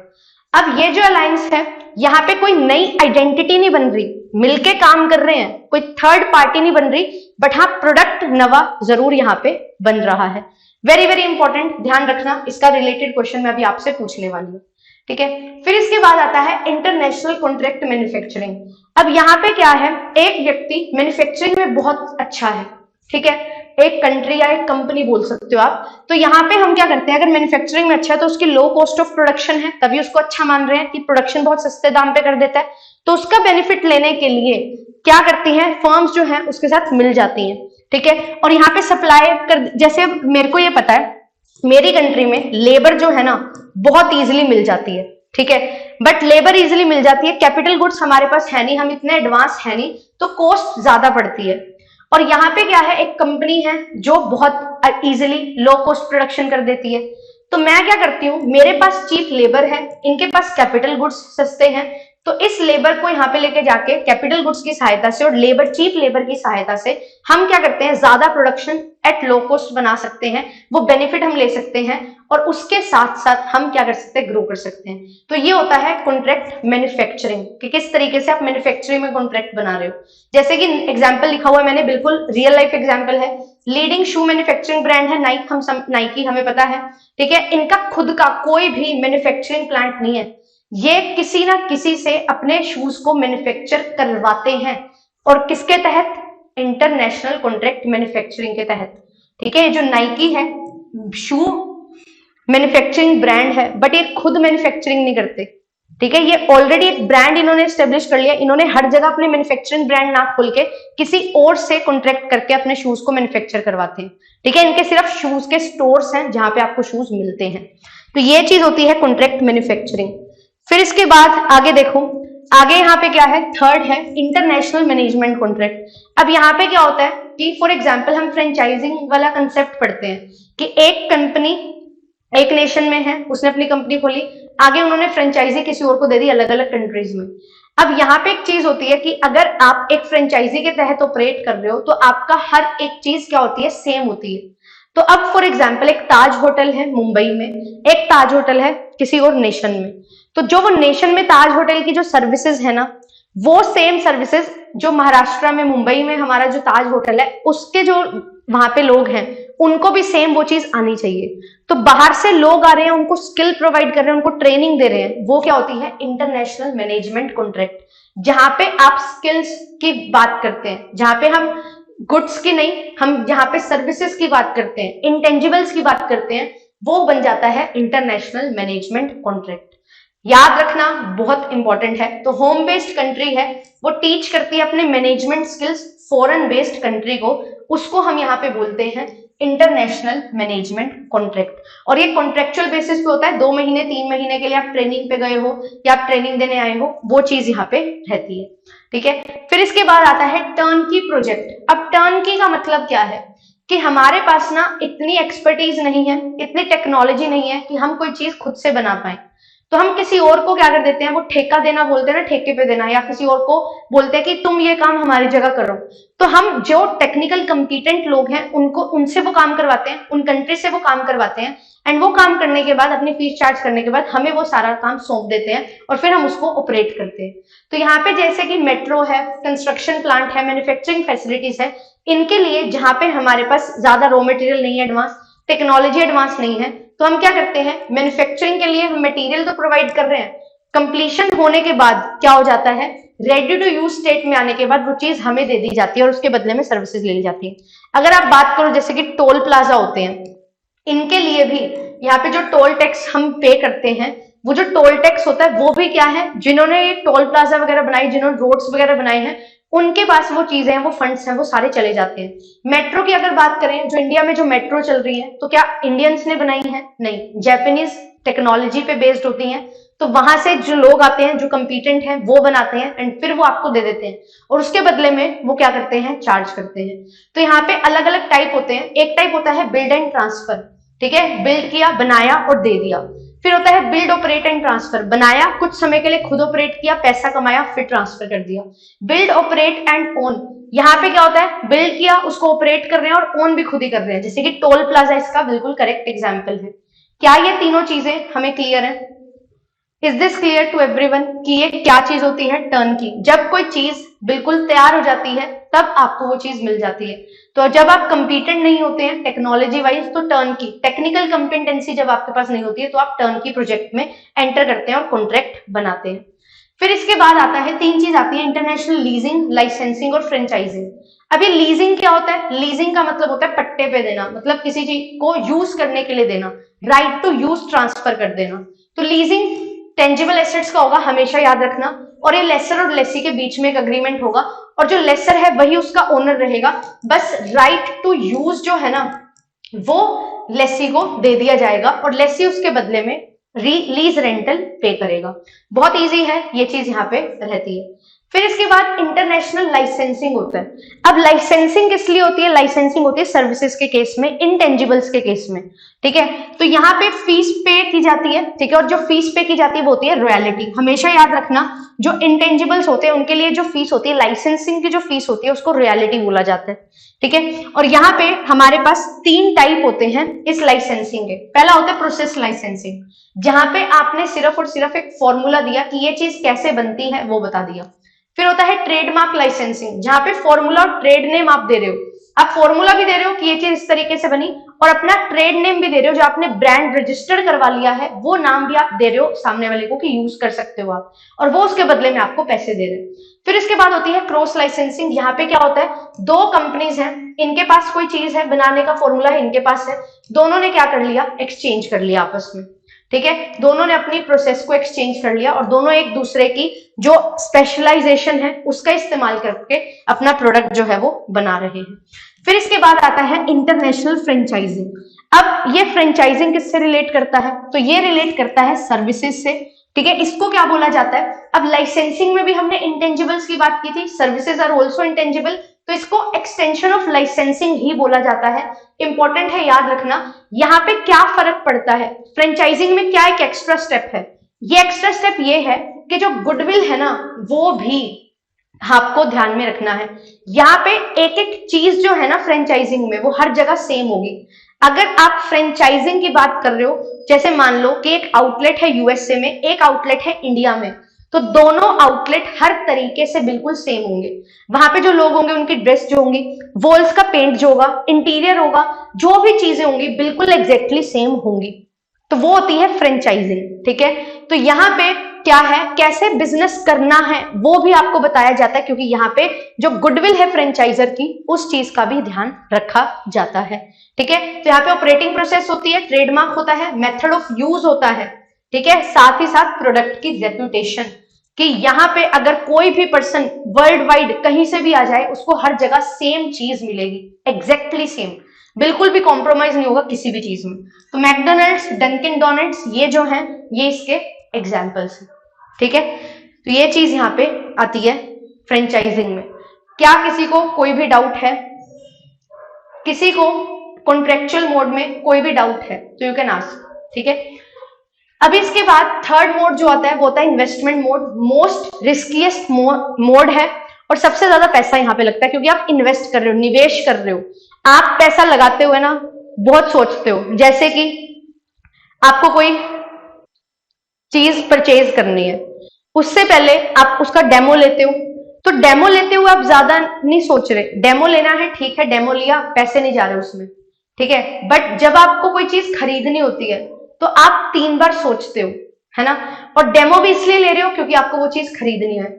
अब ये जो अलायंस है, यहाँ पे कोई नई आइडेंटिटी नहीं बन रही, मिलके काम कर रहे हैं, कोई थर्ड पार्टी नहीं बन रही, बट हाँ प्रोडक्ट नवा जरूर यहाँ पे बन रहा है। वेरी वेरी इंपॉर्टेंट, ध्यान रखना, इसका रिलेटेड क्वेश्चन मैं अभी आपसे पूछने वाली हूँ, ठीक है। फिर इसके बाद आता है इंटरनेशनल कॉन्ट्रैक्ट मैन्युफैक्चरिंग। अब यहाँ पे क्या है, एक व्यक्ति मैन्युफैक्चरिंग में बहुत अच्छा है, ठीक है, एक कंट्री या एक कंपनी बोल सकते हो आप। तो यहाँ पे हम क्या करते हैं, अगर मैन्युफैक्चरिंग में अच्छा है तो उसकी लो कॉस्ट ऑफ प्रोडक्शन है, तभी उसको अच्छा मान रहे हैं कि प्रोडक्शन बहुत सस्ते दाम पे कर देता है। तो उसका बेनिफिट लेने के लिए क्या करती हैं फर्म्स जो है उसके साथ मिल जाती हैं, ठीक है। और यहाँ पे सप्लाई कर, जैसे मेरे को ये पता है मेरी कंट्री में लेबर जो है ना बहुत इजीली मिल जाती है, ठीक है, बट लेबर इजीली मिल जाती है, कैपिटल गुड्स हमारे पास है नहीं, हम इतने एडवांस है नहीं, तो कॉस्ट ज्यादा पड़ती है। और यहाँ पे क्या है, एक कंपनी है जो बहुत इजीली लो कॉस्ट प्रोडक्शन कर देती है। तो मैं क्या करती हूँ, मेरे पास चीप लेबर है, इनके पास कैपिटल गुड्स सस्ते हैं, तो इस लेबर को यहाँ पे लेके जाके कैपिटल गुड्स की सहायता से और लेबर चीप लेबर की सहायता से हम क्या करते हैं, ज्यादा प्रोडक्शन एट लो कॉस्ट बना सकते हैं, वो बेनिफिट हम ले सकते हैं, और उसके साथ साथ हम क्या कर सकते हैं, ग्रो कर सकते हैं। तो ये होता है कॉन्ट्रैक्ट मैन्युफैक्चरिंग, कि किस तरीके से आप मैन्युफैक्चरिंग में कॉन्ट्रैक्ट बना रहे हो। जैसे कि एग्जाम्पल लिखा हुआ है मैंने, बिल्कुल रियल लाइफ एग्जाम्पल है। लीडिंग शू मैन्युफैक्चरिंग ब्रांड है नाइकी, हमें पता है, ठीक है, इनका खुद का कोई भी मैन्युफैक्चरिंग प्लांट नहीं है, ये किसी ना किसी से अपने शूज को मैन्युफैक्चर करवाते हैं, और किसके तहत, इंटरनेशनल कॉन्ट्रैक्ट मैन्युफैक्चरिंग के तहत, ठीक है। जो नाइकी है शू मैन्युफैक्चरिंग ब्रांड है, बट ये खुद मैन्युफैक्चरिंग नहीं करते, ठीक है, ये ऑलरेडी एक ब्रांड इन्होंने एस्टेब्लिश कर लिया, इन्होंने हर जगह अपने मैन्युफैक्चरिंग ब्रांड ना खोल के किसी और से कॉन्ट्रैक्ट करके अपने शूज को मैन्युफैक्चर करवाते हैं, ठीक है। इनके सिर्फ शूज के स्टोर्स हैं जहां पे आपको शूज मिलते हैं। तो ये चीज होती है कॉन्ट्रैक्ट मैन्युफैक्चरिंग। फिर इसके बाद आगे देखो, आगे यहाँ पे क्या है, थर्ड है इंटरनेशनल मैनेजमेंट कॉन्ट्रैक्ट। अब यहाँ पे क्या होता है कि फॉर एग्जांपल हम फ्रेंचाइजिंग वाला कंसेप्ट पढ़ते हैं कि एक कंपनी एक नेशन में है, उसने अपनी कंपनी खोली, आगे उन्होंने फ्रेंचाइजी किसी और को दे दी अलग अलग कंट्रीज में। अब यहाँ पे एक चीज होती है कि अगर आप एक फ्रेंचाइजी के तहत ऑपरेट कर रहे हो तो आपका हर एक चीज क्या होती है, सेम होती है। तो अब फॉर एग्जाम्पल एक ताज होटल है मुंबई में, एक ताज होटल है किसी और नेशन में, तो जो वो नेशन में ताज होटल की जो सर्विसेज है ना, वो सेम सर्विसेज जो महाराष्ट्र में मुंबई में हमारा जो ताज होटल है उसके जो वहां पे लोग हैं उनको भी सेम वो चीज आनी चाहिए। तो बाहर से लोग आ रहे हैं, उनको स्किल प्रोवाइड कर रहे हैं, उनको ट्रेनिंग दे रहे हैं, वो क्या होती है, इंटरनेशनल मैनेजमेंट कॉन्ट्रैक्ट, जहां पे आप स्किल्स की बात करते हैं, जहां पे हम गुड्स की नहीं, हम जहां पे सर्विसेज की बात करते हैं, इंटेंजिबल्स की बात करते हैं, वो बन जाता है इंटरनेशनल मैनेजमेंट कॉन्ट्रैक्ट। याद रखना बहुत इंपॉर्टेंट है। तो होम बेस्ड कंट्री है वो टीच करती है अपने management skills foreign based country को, उसको हम यहाँ पे बोलते हैं इंटरनेशनल मैनेजमेंट कॉन्ट्रैक्ट। और ये कॉन्ट्रेक्चुअल बेसिस पे होता है, 2 महीने 3 महीने के लिए आप ट्रेनिंग पे गए हो या आप ट्रेनिंग देने आए हो, वो चीज यहाँ पे रहती है। ठीक है, फिर इसके बाद आता है टर्नकी प्रोजेक्ट। अब टर्नकी का मतलब क्या है कि हमारे पास ना इतनी एक्सपर्टीज नहीं है, इतनी टेक्नोलॉजी नहीं है कि हम कोई चीज खुद से बना पाए, तो हम किसी और को क्या कर देते हैं, वो ठेका देना बोलते हैं ना, ठेके पे देना, या किसी और को बोलते हैं कि तुम ये काम हमारी जगह करो। तो हम जो टेक्निकल कंपिटेंट लोग हैं उनको, उनसे वो काम करवाते हैं, उन कंट्री से वो काम करवाते हैं, एंड वो काम करने के बाद अपनी फीस चार्ज करने के बाद हमें वो सारा काम सौंप देते हैं और फिर हम उसको ऑपरेट करते हैं। तो यहाँ पे जैसे कि मेट्रो है, कंस्ट्रक्शन प्लांट है, मैन्युफैक्चरिंग फैसिलिटीज है, इनके लिए जहां पे हमारे पास ज्यादा रॉ मटेरियल नहीं है, एडवांस टेक्नोलॉजी एडवांस नहीं है, तो हम क्या करते हैं, मैन्युफैक्चरिंग के लिए हम मटेरियल तो प्रोवाइड कर रहे हैं, कंप्लीशन होने के बाद क्या हो जाता है, रेडी टू यूज स्टेट में आने के बाद वो चीज हमें दे दी जाती है और उसके बदले में सर्विसेज ले ली जाती है। अगर आप बात करो जैसे कि टोल प्लाजा होते हैं, इनके लिए भी यहाँ पे जो टोल टैक्स हम पे करते हैं, वो जो टोल टैक्स होता है वो भी क्या है, जिन्होंने ये टोल प्लाजा वगैरह बनाई, जिन्होंने रोड्स वगैरह बनाए हैं, उनके पास वो चीजें हैं, वो फंड्स हैं, वो सारे चले जाते हैं। मेट्रो की अगर बात करें, जो इंडिया में जो मेट्रो चल रही है, तो क्या इंडियंस ने बनाई है? नहीं, जापानीज टेक्नोलॉजी पे बेस्ड होती हैं। तो वहां से जो लोग आते हैं, जो कंपिटेंट हैं, वो बनाते हैं एंड फिर वो आपको दे देते हैं और उसके बदले में वो क्या करते हैं, चार्ज करते हैं। तो यहाँ पे अलग अलग टाइप होते हैं। एक टाइप होता है बिल्ड एंड ट्रांसफर, ठीक है, बिल्ड किया, बनाया और दे दिया। फिर होता है बिल्ड ऑपरेट एंड ट्रांसफर, बनाया, कुछ समय के लिए खुद ऑपरेट किया, पैसा कमाया, फिर ट्रांसफर कर दिया। बिल्ड ऑपरेट एंड ओन, यहाँ पे क्या होता है, बिल्ड किया, उसको ऑपरेट कर रहे हैं और ओन भी खुद ही कर रहे हैं, जैसे कि टोल प्लाजा इसका बिल्कुल करेक्ट एग्जाम्पल है। क्या ये तीनों चीजें हमें क्लियर है? Is this clear to everyone कि ये क्या चीज होती है, टर्न की? जब कोई चीज बिल्कुल तैयार हो जाती है तब आपको वो चीज मिल जाती है। तो जब आप कंपिटेंट नहीं होते हैं टेक्नोलॉजी वाइज, तो टर्न की टेक्निकल कंपिटेंसी जब आपके पास नहीं होती है, तो आप टर्न की प्रोजेक्ट में एंटर करते हैं और कॉन्ट्रैक्ट बनाते हैं। फिर इसके बाद आता है, 3 चीज आती है, इंटरनेशनल लीजिंग, लाइसेंसिंग और फ्रेंचाइजिंग। अब ये लीजिंग क्या होता है? लीजिंग का मतलब होता है पट्टे पे देना, मतलब किसी चीज को यूज करने के लिए देना, राइट टू यूज ट्रांसफर कर देना। तो लीजिंग टेंजिबल एसेट्स का होगा, हमेशा याद रखना, और ये लेसर और लेसी के बीच में एक अग्रीमेंट होगा और जो लेसर है वही उसका ओनर रहेगा, बस राइट टू यूज जो है ना वो लेसी को दे दिया जाएगा और लेसी उसके बदले में लीज रेंटल पे करेगा। बहुत इजी है, ये चीज यहाँ पे रहती है। फिर इसके बाद इंटरनेशनल लाइसेंसिंग होता है। अब लाइसेंसिंग किस लिए होती है? लाइसेंसिंग होती है सर्विसेज के केस में, इंटेंजिबल्स के केस में, ठीक है। तो यहाँ पे फीस पे की जाती है, ठीक है, और जो फीस पे की जाती है वो होती है रॉयल्टी। हमेशा याद रखना, जो इंटेंजिबल्स होते हैं उनके लिए जो फीस होती है, लाइसेंसिंग की जो फीस होती है, उसको रॉयल्टी बोला जाता है, ठीक है। और यहाँ पे हमारे पास 3 टाइप होते हैं इस लाइसेंसिंग के। पहला होता है प्रोसेस लाइसेंसिंग, जहां पे आपने सिर्फ और सिर्फ एक फॉर्मूला दिया कि ये चीज कैसे बनती है, वो बता दिया। फिर होता है ट्रेडमार्क लाइसेंसिंग, जहां पे फॉर्मूला और ट्रेड नेम आप दे रहे हो, आप फॉर्मूला भी दे रहे हो कि ये चीज इस तरीके से बनी, और अपना ट्रेड नेम भी दे रहे हो, जो आपने ब्रांड रजिस्टर्ड करवा लिया है वो नाम भी आप दे रहे हो सामने वाले को कि यूज कर सकते हो आप, और वो उसके बदले में आपको पैसे दे रहे हैं। फिर इसके बाद होती है क्रॉस लाइसेंसिंग। यहाँ पे क्या होता है, 2 कंपनीज हैं, इनके पास कोई चीज है, बनाने का फॉर्मूला है, इनके पास है, दोनों ने क्या कर लिया, एक्सचेंज कर लिया आपस में, ठीक है। दोनों ने अपनी प्रोसेस को एक्सचेंज कर लिया और दोनों एक दूसरे की जो स्पेशलाइजेशन है उसका इस्तेमाल करके अपना प्रोडक्ट जो है वो बना रहे हैं। फिर इसके बाद आता है इंटरनेशनल फ्रेंचाइजिंग। अब ये फ्रेंचाइजिंग किससे रिलेट करता है? तो ये रिलेट करता है सर्विसेज से, ठीक है। इसको क्या बोला जाता है? अब लाइसेंसिंग में भी हमने इंटेंजिबल्स की बात की थी, सर्विसेज आर ऑल्सो इंटेंजिबल, तो इसको एक्सटेंशन ऑफ लाइसेंसिंग ही बोला जाता है। इंपॉर्टेंट है, याद रखना। यहाँ पे क्या फर्क पड़ता है, फ्रेंचाइजिंग में क्या एक एक्स्ट्रा स्टेप है? ये एक्स्ट्रा स्टेप ये है कि जो गुडविल है ना वो भी आपको ध्यान में रखना है। यहाँ पे एक एक चीज जो है ना फ्रेंचाइजिंग में वो हर जगह सेम होगी। अगर आप फ्रेंचाइजिंग की बात कर रहे हो, जैसे मान लो कि एक आउटलेट है यूएसए में, एक आउटलेट है इंडिया में, तो दोनों आउटलेट हर तरीके से बिल्कुल सेम होंगे। वहां पे जो लोग होंगे उनकी ड्रेस जो होंगी, वॉल्स का पेंट जो होगा, इंटीरियर होगा, जो भी चीजें होंगी बिल्कुल एग्जैक्टली सेम होंगी। तो वो होती है फ्रेंचाइजिंग, ठीक है। तो यहाँ पे क्या है, कैसे बिजनेस करना है वो भी आपको बताया जाता है, क्योंकि यहाँ पे जो गुडविल है फ्रेंचाइजर की, उस चीज का भी ध्यान रखा जाता है, ठीक है। तो यहाँ पे ऑपरेटिंग प्रोसेस होती है, ट्रेडमार्क होता है, मेथड ऑफ यूज होता है, ठीक है, साथ ही साथ प्रोडक्ट की रेपुटेशन, कि यहाँ पे अगर कोई भी पर्सन वर्ल्ड वाइड कहीं से भी आ जाए, उसको हर जगह सेम चीज मिलेगी, एग्जैक्टली सेम, बिल्कुल भी कॉम्प्रोमाइज नहीं होगा किसी भी चीज में। तो मैकडोनल्ड्स, डंकिन डोनट्स, ये जो हैं ये इसके एग्जाम्पल्स हैं, ठीक है। तो ये चीज यहाँ पे आती है फ्रेंचाइजिंग में। क्या किसी को कोई भी डाउट है? किसी को कॉन्ट्रेक्चुअल मोड में कोई भी डाउट है तो यू कैन आस्क, ठीक है। अब इसके बाद थर्ड मोड जो आता है वो होता है investment mode. Most riskiest mode है और सबसे ज्यादा पैसा यहाँ पे लगता है, क्योंकि आप इन्वेस्ट कर रहे हो, निवेश कर रहे हो। आप पैसा लगाते हुए ना बहुत सोचते हो, जैसे कि आपको कोई चीज परचेज करनी है, उससे पहले आप उसका डेमो लेते हो। तो डेमो लेते हुए आप ज्यादा नहीं सोच रहे, डेमो लेना है, ठीक है, डेमो लिया, पैसे नहीं जा रहे उसमें, ठीक है। बट जब आपको कोई चीज खरीदनी होती है तो आप 3 बार सोचते हो, है ना। और डेमो भी इसलिए ले रहे हो क्योंकि आपको वो चीज खरीदनी है।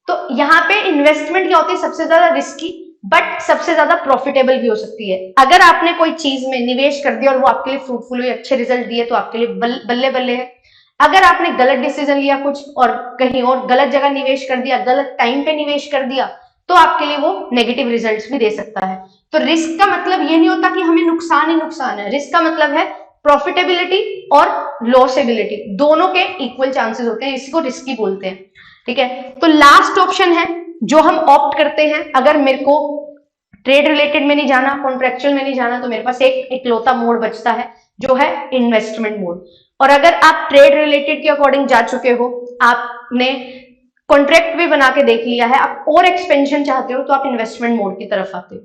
तो यहाँ पे इन्वेस्टमेंट क्या होती है, सबसे ज्यादा रिस्की बट सबसे ज्यादा प्रॉफिटेबल भी हो सकती है। अगर आपने कोई चीज में निवेश कर दिया और वो आपके लिए फ्रूटफुल हुई, अच्छे रिजल्ट दिए, तो आपके लिए बल्ले बल्ले है। अगर आपने गलत डिसीजन लिया कुछ और कहीं और गलत जगह निवेश कर दिया, गलत टाइम पे निवेश कर दिया, तो आपके लिए वो नेगेटिव रिजल्ट्स भी दे सकता है। तो रिस्क का मतलब ये नहीं होता कि हमें नुकसान ही नुकसान है। रिस्क का मतलब है प्रॉफिटेबिलिटी और लॉसेबिलिटी, दोनों के इक्वल चांसेस होते हैं, इसी को रिस्की बोलते हैं, ठीक है। तो लास्ट ऑप्शन है जो हम ऑप्ट करते हैं, अगर मेरे को ट्रेड रिलेटेड में नहीं जाना, कॉन्ट्रेक्चुअल में नहीं जाना, तो मेरे पास एक इकलौता मोड बचता है जो है इन्वेस्टमेंट मोड। और अगर आप ट्रेड रिलेटेड के अकॉर्डिंग जा चुके हो, आपने कॉन्ट्रैक्ट भी बना के देख लिया है, आप और एक्सपेंशन चाहते हो, तो आप इन्वेस्टमेंट मोड की तरफ आते हो।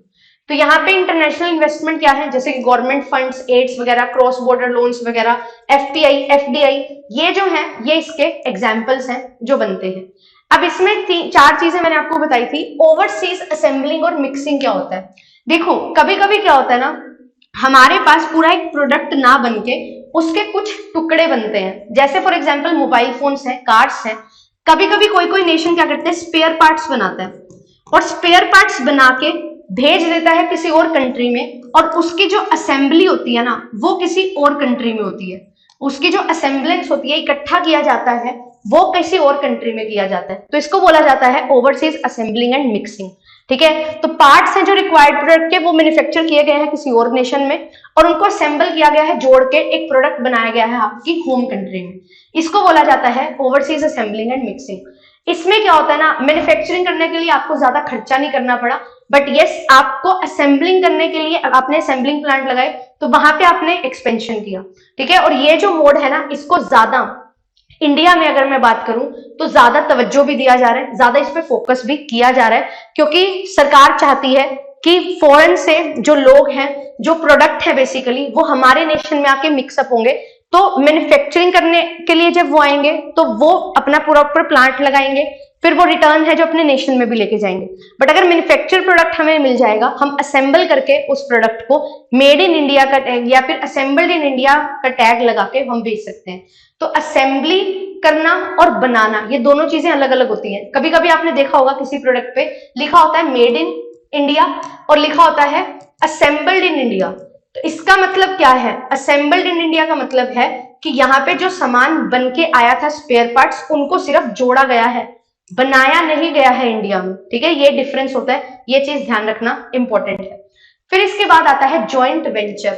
तो यहाँ पे इंटरनेशनल इन्वेस्टमेंट क्या है, जैसे कि गवर्नमेंट फंड्स, एड्स वगैरह, क्रॉस बॉर्डर लोन्स वगैरह, एफपीआई, एफडीआई, ये जो है ये इसके एग्जाम्पल्स हैं जो बनते हैं। अब इसमें 4 चीजें मैंने आपको बताई थी। ओवरसीज असेंबलिंग और मिक्सिंग क्या होता है? देखो कभी कभी क्या होता है ना, हमारे पास पूरा एक प्रोडक्ट ना बनके उसके कुछ टुकड़े बनते हैं। जैसे फॉर एग्जांपल मोबाइल फोन्स हैं, कार्स हैं, कभी कभी कोई कोई नेशन क्या करते हैं, स्पेयर पार्ट्स बनाता है और स्पेयर पार्ट्स बना के भेज देता है किसी और कंट्री में, और उसकी जो असेंबली होती है ना वो किसी और कंट्री में होती है। उसकी जो असेंबलेंस होती है, इकट्ठा किया जाता है, वो किसी और कंट्री में किया जाता है। तो इसको बोला जाता है ओवरसीज असेंबलिंग एंड मिक्सिंग, ठीक है। तो पार्ट्स हैं जो रिक्वायर्ड प्रोडक्ट के, वो मैन्युफैक्चर किए गए हैं किसी और नेशन में और उनको असेंबल किया गया है, जोड़ के एक प्रोडक्ट बनाया गया है आपकी होम कंट्री में। इसको बोला जाता है ओवरसीज असेंबलिंग एंड मिक्सिंग। इसमें क्या होता है ना, मैन्युफैक्चरिंग करने के लिए आपको ज्यादा खर्चा नहीं करना पड़ा, बट यस आपको असेंबलिंग करने के लिए आपने असेंबलिंग प्लांट लगाए, तो वहां पे आपने एक्सपेंशन किया, ठीक है। और ये जो मोड है ना, इसको ज्यादा इंडिया में अगर मैं बात करूं तो ज्यादा तवज्जो भी दिया जा रहा है, ज्यादा इस पे फोकस भी किया जा रहा है, क्योंकि सरकार चाहती है कि फॉरेन से जो लोग हैं, जो प्रोडक्ट है बेसिकली, वो हमारे नेशन में आके मिक्सअप होंगे। तो मैन्युफैक्चरिंग करने के लिए जब वो आएंगे तो वो अपना प्रॉपर प्लांट लगाएंगे, फिर वो रिटर्न है जो अपने नेशन में भी लेके जाएंगे। बट अगर मैन्युफैक्चर प्रोडक्ट हमें मिल जाएगा, हम असेंबल करके उस प्रोडक्ट को मेड इन इंडिया का टैग या फिर असेंबल्ड इन इंडिया का टैग लगा के हम बेच सकते हैं। तो असेंबली करना और बनाना, ये दोनों चीजें अलग अलग होती हैं। कभी कभी आपने देखा होगा किसी प्रोडक्ट पे लिखा होता है मेड इन इंडिया और लिखा होता है असेंबल्ड इन इंडिया। तो इसका मतलब क्या है? असेंबल्ड इन इंडिया का मतलब है कि यहाँ पे जो सामान बन के आया था, स्पेयर पार्ट्स, उनको सिर्फ जोड़ा गया है, बनाया नहीं गया है इंडिया में, ठीक है। ये डिफरेंस होता है, ये चीज ध्यान रखना इंपॉर्टेंट है। फिर इसके बाद आता है जॉइंट वेंचर।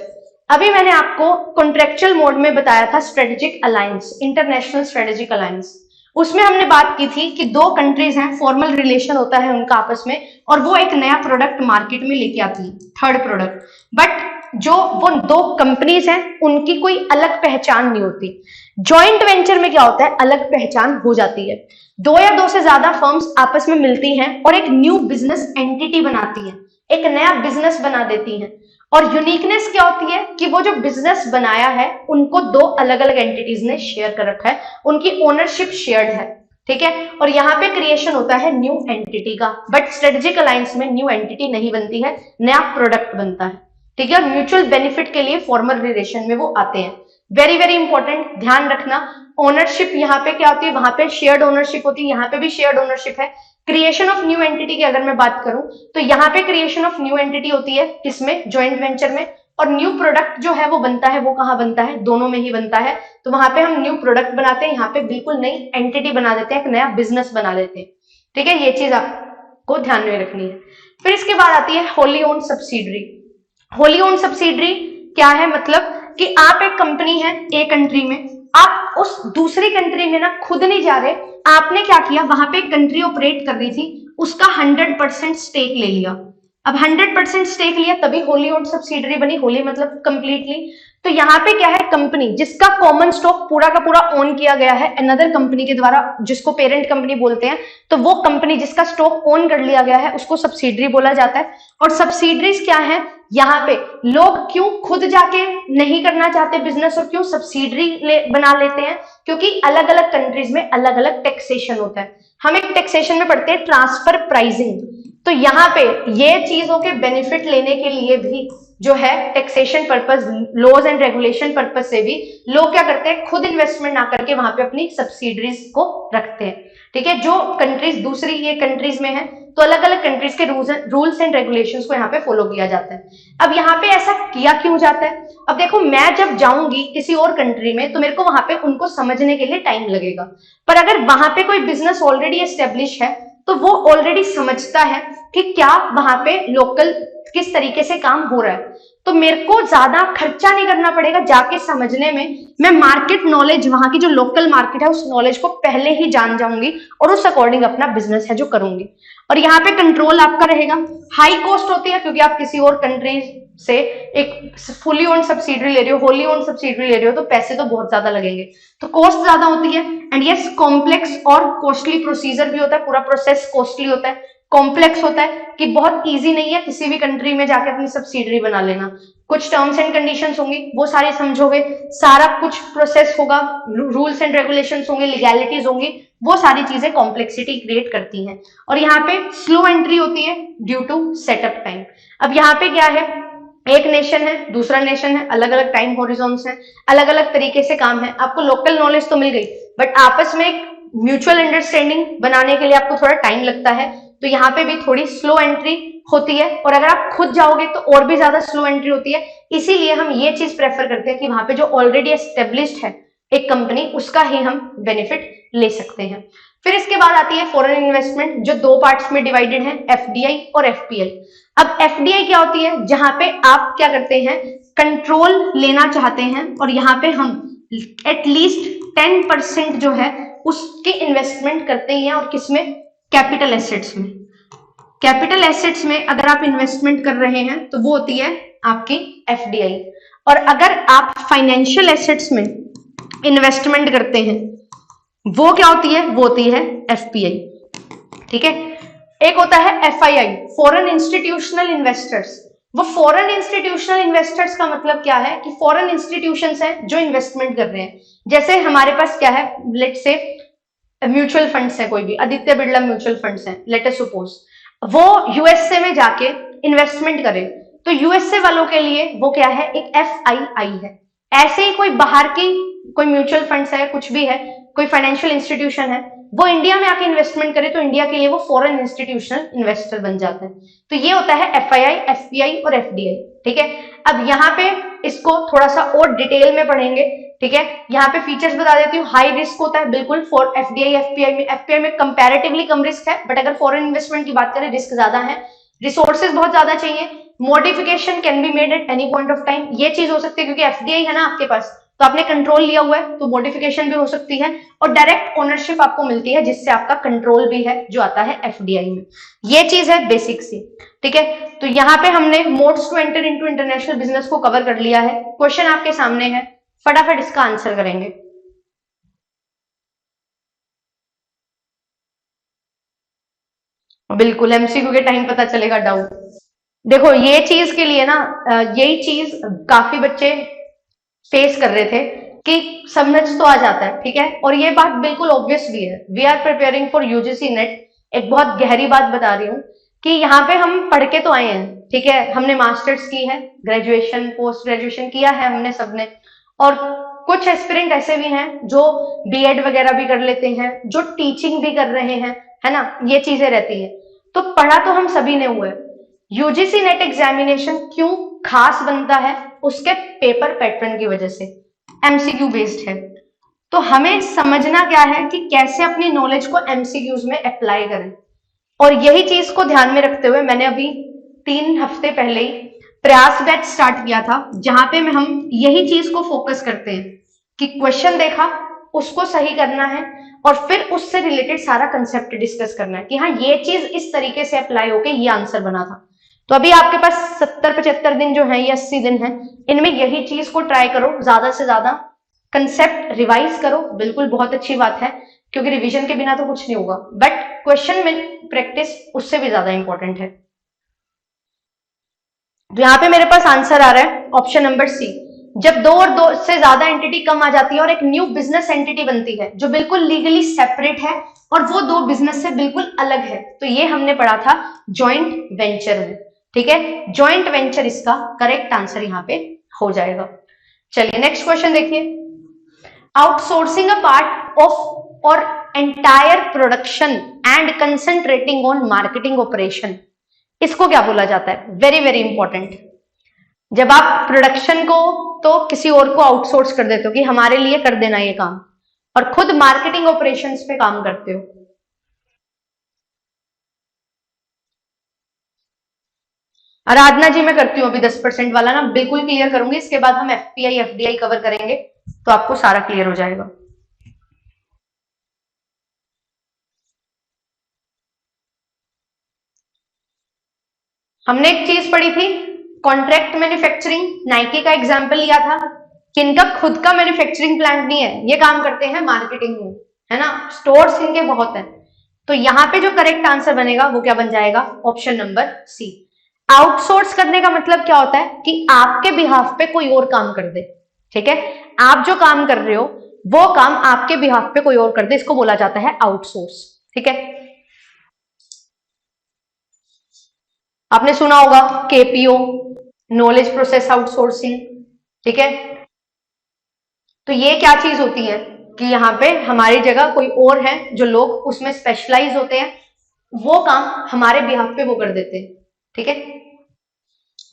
अभी मैंने आपको कॉन्ट्रेक्चुअल मोड में बताया था strategic alliance, international strategic alliance. उसमें हमने बात की थी कि 2 कंट्रीज हैं, फॉर्मल रिलेशन होता है उनका आपस में, और वो एक नया प्रोडक्ट मार्केट में लेके आती है, थर्ड प्रोडक्ट। बट जो वो 2 कंपनीज हैं उनकी कोई अलग पहचान नहीं होती। जॉइंट वेंचर में क्या होता है, अलग पहचान हो जाती है। 2 या 2 से ज्यादा फर्म्स आपस में मिलती हैं और एक न्यू बिजनेस एंटिटी बनाती हैं, एक नया बिजनेस बना देती हैं, और यूनिकनेस क्या होती है कि वो जो बिजनेस बनाया है उनको दो अलग अलग एंटिटीज ने शेयर कर रखा है, उनकी ओनरशिप शेयर्ड है, ठीक है। और यहाँ पे क्रिएशन होता है न्यू एंटिटी का, बट स्ट्रेटेजिक अलायंस में न्यू एंटिटी नहीं बनती है, नया प्रोडक्ट बनता है, ठीक है। और म्यूचुअल बेनिफिट के लिए फॉर्मल रिलेशन में वो आते हैं। वेरी वेरी इंपॉर्टेंट, ध्यान रखना। ओनरशिप यहाँ पे क्या होती है, वहां पे शेयर्ड ओनरशिप होती है, यहाँ पे भी शेयर्ड ओनरशिप है। क्रिएशन ऑफ न्यू एंटिटी की अगर मैं बात करूं तो यहाँ पे क्रिएशन ऑफ न्यू एंटिटी होती है किसमें, ज्वाइंट वेंचर में। और न्यू प्रोडक्ट जो है वो बनता है, वो कहाँ बनता है, दोनों में ही बनता है। तो वहां पे हम न्यू प्रोडक्ट बनाते हैं, यहाँ पे बिल्कुल नई एंटिटी बना देते हैं, एक नया बिजनेस बना देते हैं, ठीक है। ये चीज आपको ध्यान में रखनी है। फिर इसके बाद आती है Holi own subsidiary. Holi own subsidiary क्या है, मतलब कि आप एक कंपनी है एक कंट्री में, आप उस दूसरी कंट्री में ना खुद नहीं जा रहे, आपने क्या किया, वहां पे एक कंट्री ऑपरेट कर रही थी, उसका 100% स्टेक ले लिया। अब 100% स्टेक लिया तभी होली ओन्ड सब्सिडरी बनी, होली मतलब कंप्लीटली। तो यहाँ पे क्या है, कंपनी जिसका कॉमन स्टॉक पूरा का पूरा ओन किया गया है अनदर कंपनी के द्वारा, जिसको पेरेंट कंपनी बोलते हैं, तो वो कंपनी जिसका स्टॉक ओन कर लिया गया है उसको सब्सिडरी बोला जाता है। और सब्सिडरीज क्या है, यहाँ पे लोग क्यों खुद जाके नहीं करना चाहते बिजनेस और क्यों सब्सिडरी बना लेते हैं, क्योंकि अलग अलग कंट्रीज में अलग अलग टैक्सेशन होता है। हम एक टैक्सेशन में पढ़ते हैं ट्रांसफर प्राइसिंग, तो यहाँ पे ये चीजों के बेनिफिट लेने के लिए भी जो है taxation purpose, laws and regulation purpose से भी लोग क्या करते हैं, खुद इन्वेस्टमेंट ना करके वहां पे अपनी सब्सिडरीज को रखते हैं, ठीक है। जो कंट्रीज दूसरी ये कंट्रीज में है तो अलग अलग कंट्रीज के रूल्स एंड रेगुलेशंस को यहाँ पे फॉलो किया जाता है। अब यहाँ पे ऐसा किया क्यों जाता है, अब देखो मैं जब जाऊंगी किसी और कंट्री में तो मेरे को वहां पे उनको समझने के लिए टाइम लगेगा, पर अगर वहां पे कोई बिजनेस ऑलरेडी एस्टेब्लिश है तो वो ऑलरेडी समझता है कि क्या वहां पे लोकल किस तरीके से काम हो रहा है, तो मेरे को ज्यादा खर्चा नहीं करना पड़ेगा जाके समझने में। मैं मार्केट नॉलेज, वहां की जो लोकल मार्केट है उस नॉलेज को पहले ही जान जाऊंगी और उस अकॉर्डिंग अपना बिजनेस है जो करूंगी। और यहाँ पे कंट्रोल आपका रहेगा। हाई कॉस्ट होती है क्योंकि आप किसी और कंट्री से एक फुली ओन सब्सिडरी ले रहे हो, होली ओन सब्सिडरी ले रहे हो, तो पैसे तो बहुत ज्यादा लगेंगे, तो कॉस्ट ज्यादा होती है। एंड यस, कॉम्प्लेक्स और कॉस्टली प्रोसीजर भी होता है, पूरा प्रोसेस कॉस्टली होता है, कॉम्प्लेक्स होता है, कि बहुत इजी नहीं है किसी भी कंट्री में जाके अपनी सब्सिडरी बना लेना। कुछ टर्म्स एंड कंडीशंस होंगी, वो सारी समझोगे, सारा कुछ प्रोसेस होगा, रूल्स एंड रेगुलेशंस होंगे, लीगैलिटीज होंगी, वो सारी चीजें कॉम्प्लेक्सिटी क्रिएट करती हैं। और यहाँ पे स्लो एंट्री होती है ड्यू टू सेटअप टाइम। अब यहाँ पे क्या है, एक नेशन है दूसरा नेशन है, अलग अलग टाइम हॉरिजॉन्स हैं, अलग अलग तरीके से काम है। आपको लोकल नॉलेज तो मिल गई, बट आपस में एक म्यूचुअल अंडरस्टैंडिंग बनाने के लिए आपको थोड़ा टाइम लगता है, तो यहाँ पे भी थोड़ी स्लो एंट्री होती है। और अगर आप खुद जाओगे तो और भी ज्यादा स्लो एंट्री होती है, इसीलिए हम ये चीज प्रेफर करते हैं कि वहां पे जो ऑलरेडी एस्टेब्लिश्ड है एक कंपनी, उसका ही हम बेनिफिट ले सकते हैं। फिर इसके बाद आती है फॉरेन इन्वेस्टमेंट, जो दो पार्ट्स में डिवाइडेड है, एफडीआई और एफपीएल। अब एफडीआई क्या होती है, जहां पे आप क्या करते हैं, कंट्रोल लेना चाहते हैं और यहाँ पे हम एटलीस्ट 10% जो है उसकी इन्वेस्टमेंट करते हैं। और किसमें, कैपिटल एसेट्स में। कैपिटल एसेट्स में अगर आप इन्वेस्टमेंट कर रहे हैं तो वो होती है आपकी एफडीआई। और अगर आप फाइनेंशियल एसेट्स में इन्वेस्टमेंट करते हैं वो क्या होती है, वो होती है एफपीआई, ठीक है। एक होता है एफआईआई, फॉरेन इंस्टीट्यूशनल इन्वेस्टर्स। वो फॉरेन इंस्टीट्यूशनल इन्वेस्टर्स का मतलब क्या है कि फॉरेन इंस्टीट्यूशंस हैं जो इन्वेस्टमेंट कर रहे हैं। जैसे हमारे पास क्या है, लेट्स से म्यूचुअल फंड्स है, कोई भी आदित्य बिरला म्यूचुअल फंड्स हैं, लेट अस सपोज वो यूएसए में जाके इन्वेस्टमेंट करे, तो यूएसए वालों के लिए वो क्या है, एक एफआईआई है। ऐसे ही कोई बाहर की कोई म्यूचुअल फंड्स है, कुछ भी है, कोई फाइनेंशियल इंस्टीट्यूशन है, वो इंडिया में आके इन्वेस्टमेंट करे तो इंडिया के लिए वो फॉरेन इंस्टीट्यूशनल इन्वेस्टर बन जाता है। तो ये होता है एफआईआई, एफपीआई और एफडीआई, ठीक है। अब यहाँ पे इसको थोड़ा सा और डिटेल में पढ़ेंगे, ठीक है। यहाँ पे फीचर्स बता देती हूँ। हाई रिस्क होता है बिल्कुल फॉर एफडीआई एफपीआई में, एफपीआई में कंपैरेटिवली कम रिस्क है, बट अगर फॉरेन इन्वेस्टमेंट की बात करें रिस्क ज्यादा है, रिसोर्सेज बहुत ज्यादा चाहिए, modification can be made at any point of time. ये चीज हो सकती है क्योंकि एफडीआई है ना आपके पास, तो आपने कंट्रोल लिया हुआ है तो मॉडिफिकेशन भी हो सकती है, और डायरेक्ट ओनरशिप आपको मिलती है जिससे आपका कंट्रोल भी है, जो आता है एफडीआई में। ये चीज है बेसिक सी, ठीक है। तो यहाँ पे हमने modes to enter into international business को कवर कर लिया है। क्वेश्चन आपके सामने है, फटाफट इसका आंसर करेंगे। बिल्कुल एमसीक्यू के टाइम पता चलेगा डाउट। देखो ये चीज के लिए ना यही चीज काफी बच्चे फेस कर रहे थे कि समझ तो आ जाता है, ठीक है, और ये बात बिल्कुल ऑब्वियस भी है। We are preparing for UGC NET. एक बहुत गहरी बात बता रही हूँ कि यहाँ पे हम पढ़ के तो आए हैं, ठीक है, हमने मास्टर्स की है, ग्रेजुएशन पोस्ट ग्रेजुएशन किया है हमने सबने, और कुछ एस्पिरेंट ऐसे भी हैं जो बीएड वगैरह भी कर लेते हैं, जो टीचिंग भी कर रहे हैं, है ना, ये चीजें रहती है। तो पढ़ा तो हम सभी ने हुआ है। यूजीसी नेट एग्जामिनेशन क्यों खास बनता है? उसके पेपर पैटर्न की वजह से, एमसीक्यू बेस्ड है। तो हमें समझना क्या है कि कैसे अपनी नॉलेज को एमसीक्यूज में अप्लाई करें, और यही चीज को ध्यान में रखते हुए मैंने अभी 3 हफ्ते पहले ही प्रयास बैच स्टार्ट किया था, जहां पे हम यही चीज को फोकस करते हैं कि क्वेश्चन देखा, उसको सही करना है, और फिर उससे रिलेटेड सारा कंसेप्ट डिस्कस करना है कि हाँ ये चीज इस तरीके से अप्लाई होके ये आंसर बना था। तो अभी आपके पास 70-75 दिन जो है या 80 दिन है, इनमें यही चीज को ट्राई करो, ज्यादा से ज्यादा कंसेप्ट रिवाइज करो। बिल्कुल बहुत अच्छी बात है, क्योंकि रिवीजन के बिना तो कुछ नहीं होगा, बट क्वेश्चन में प्रैक्टिस उससे भी ज्यादा इंपॉर्टेंट है। तो यहाँ पे मेरे पास आंसर आ रहा है ऑप्शन नंबर सी। जब 2 और 2 से ज्यादा एंटिटी कम आ जाती है और एक न्यू बिजनेस एंटिटी बनती है जो बिल्कुल लीगली सेपरेट है और वो 2 बिजनेस से बिल्कुल अलग है, तो ये हमने पढ़ा था जॉइंट वेंचर में, ठीक है। जॉइंट वेंचर इसका करेक्ट आंसर यहाँ पे हो जाएगा। चलिए नेक्स्ट क्वेश्चन देखिए। आउटसोर्सिंग अ पार्ट ऑफ और entire production and concentrating on marketing operation, इसको क्या बोला जाता है? Very very important. जब आप प्रोडक्शन को तो किसी और को आउटसोर्स कर देते हो कि हमारे लिए कर देना ये काम, और खुद मार्केटिंग ऑपरेशंस पे काम करते हो। आराधना जी मैं करती हूँ अभी 10% वाला ना, बिल्कुल क्लियर करूंगी, इसके बाद हम एफपीआई एफडीआई कवर करेंगे तो आपको सारा क्लियर हो जाएगा। हमने एक चीज पढ़ी थी, कॉन्ट्रैक्ट मैन्युफैक्चरिंग, नाइकी का एग्जाम्पल लिया था कि इनका खुद का मैन्युफैक्चरिंग प्लांट नहीं है, ये काम करते हैं मार्केटिंग में, है ना, स्टोर्स इनके बहुत हैं। तो यहाँ पे जो करेक्ट आंसर बनेगा वो क्या बन जाएगा? Option number C. आउटसोर्स करने का मतलब क्या होता है कि आपके बिहाफ पे कोई और काम कर दे, ठीक है, आप जो काम कर रहे हो वो काम आपके बिहाफ पे कोई और कर दे, इसको बोला जाता है आउटसोर्स, ठीक है। आपने सुना होगा केपीओ, नॉलेज प्रोसेस आउटसोर्सिंग, ठीक है। तो ये क्या चीज होती है कि यहाँ पे हमारी जगह कोई और है, जो लोग उसमें स्पेशलाइज होते हैं, वो काम हमारे बिहाफ पे वो कर देते हैं, ठीक है।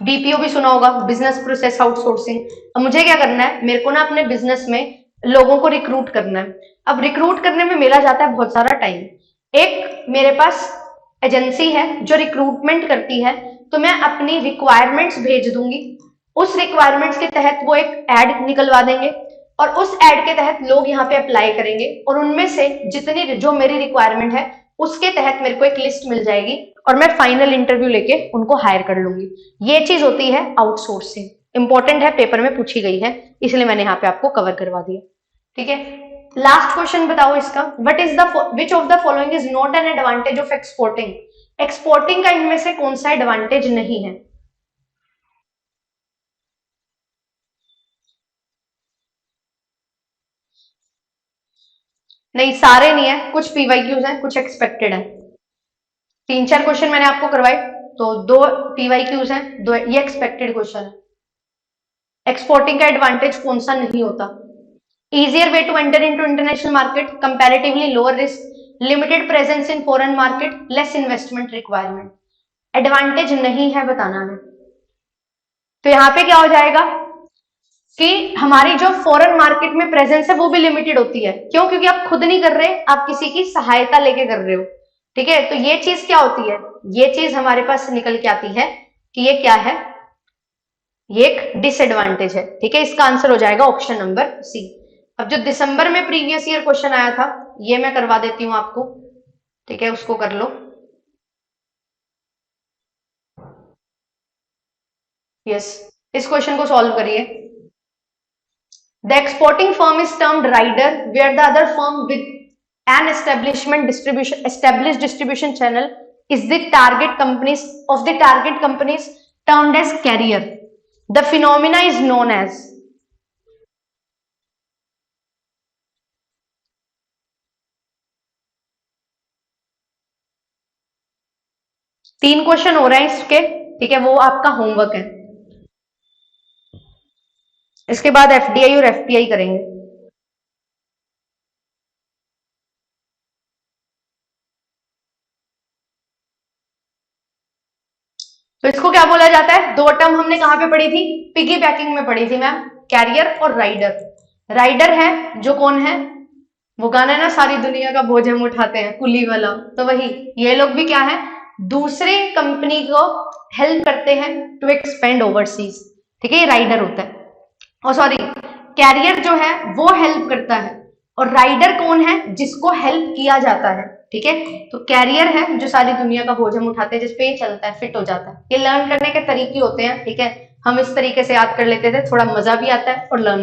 बीपीओ भी सुना होगा, बिजनेस प्रोसेस आउटसोर्सिंग। अब मुझे क्या करना है, मेरे को ना अपने बिजनेस में लोगों को रिक्रूट करना है। अब रिक्रूट करने में मेरा जाता है बहुत सारा टाइम। एक मेरे पास एजेंसी है जो रिक्रूटमेंट करती है, तो मैं अपनी रिक्वायरमेंट्स भेज दूंगी, उस रिक्वायरमेंट्स के तहत वो एक एड निकलवा देंगे, और उस एड के तहत लोग यहाँ पे अप्लाई करेंगे, और उनमें से जितनी जो मेरी रिक्वायरमेंट है उसके तहत मेरे को एक लिस्ट मिल जाएगी, और मैं फाइनल इंटरव्यू लेके उनको हायर कर लूंगी। ये चीज होती है आउटसोर्सिंग, इंपॉर्टेंट है, पेपर में पूछी गई है, इसलिए मैंने यहाँ पे आपको कवर करवा दिया, ठीक है। लास्ट क्वेश्चन बताओ इसका, what is the which of the following is not an advantage of exporting? Exporting का इनमें से कौन सा एडवांटेज नहीं है? नहीं, सारे नहीं है, कुछ पीवाईक्यूज हैं, कुछ एक्सपेक्टेड है। 3-4 क्वेश्चन मैंने आपको करवाए, तो 2 पीवाईक्यूज हैं, 2 ये एक्सपेक्टेड क्वेश्चन है। एक्सपोर्टिंग का एडवांटेज कौन सा नहीं होता? easier way to enter into international market, comparatively lower risk, limited presence in foreign market, less investment requirement। Advantage नहीं है बताना है। तो यहाँ पे क्या हो जाएगा कि हमारी जो फॉरेन मार्केट में प्रेजेंस है वो भी लिमिटेड होती है। क्यों? क्योंकि आप खुद नहीं कर रहे, आप किसी की सहायता लेके कर रहे हो, ठीक है। तो ये चीज क्या होती है, ये चीज हमारे पास निकल के आती है कि ये क्या है, ये एक डिसएडवांटेज है, ठीक है। इसका आंसर हो जाएगा ऑप्शन नंबर सी। अब जो दिसंबर में प्रीवियस ईयर क्वेश्चन आया था ये मैं करवा देती हूं आपको, ठीक है, उसको कर लो। यस, इस क्वेश्चन को सॉल्व करिए। The exporting firm is termed rider where the other firm with an established distribution channel is the target companies of the target companies termed as carrier. The phenomena is known as. तीन question हो रहे हैं इसके, ठीक है, वो आपका homework है। इसके बाद एफडीआई और एफपीआई करेंगे। तो इसको क्या बोला जाता है? दो टर्म हमने कहां पे पढ़ी थी? पिगी पैकिंग में पढ़ी थी मैम, कैरियर और राइडर। राइडर है जो कौन है? वो गाना है ना, सारी दुनिया का बोझ हम उठाते हैं, कुली वाला, तो वही ये लोग भी क्या है? दूसरे कंपनी को हेल्प करते हैं टू एक्सपेंड ओवरसीज, ठीक है, ये राइडर होता है। और सॉरी, कैरियर जो है वो हेल्प करता है, और राइडर कौन है? जिसको हेल्प किया जाता है, ठीक है। तो कैरियर है जो सारी दुनिया का बोझ हम उठाते हैं, जिसपे ये चलता है, फिट हो जाता है। ये लर्न करने के तरीके होते हैं, ठीक है, हम इस तरीके से याद कर लेते थे, थोड़ा मजा भी आता है और लर्न भी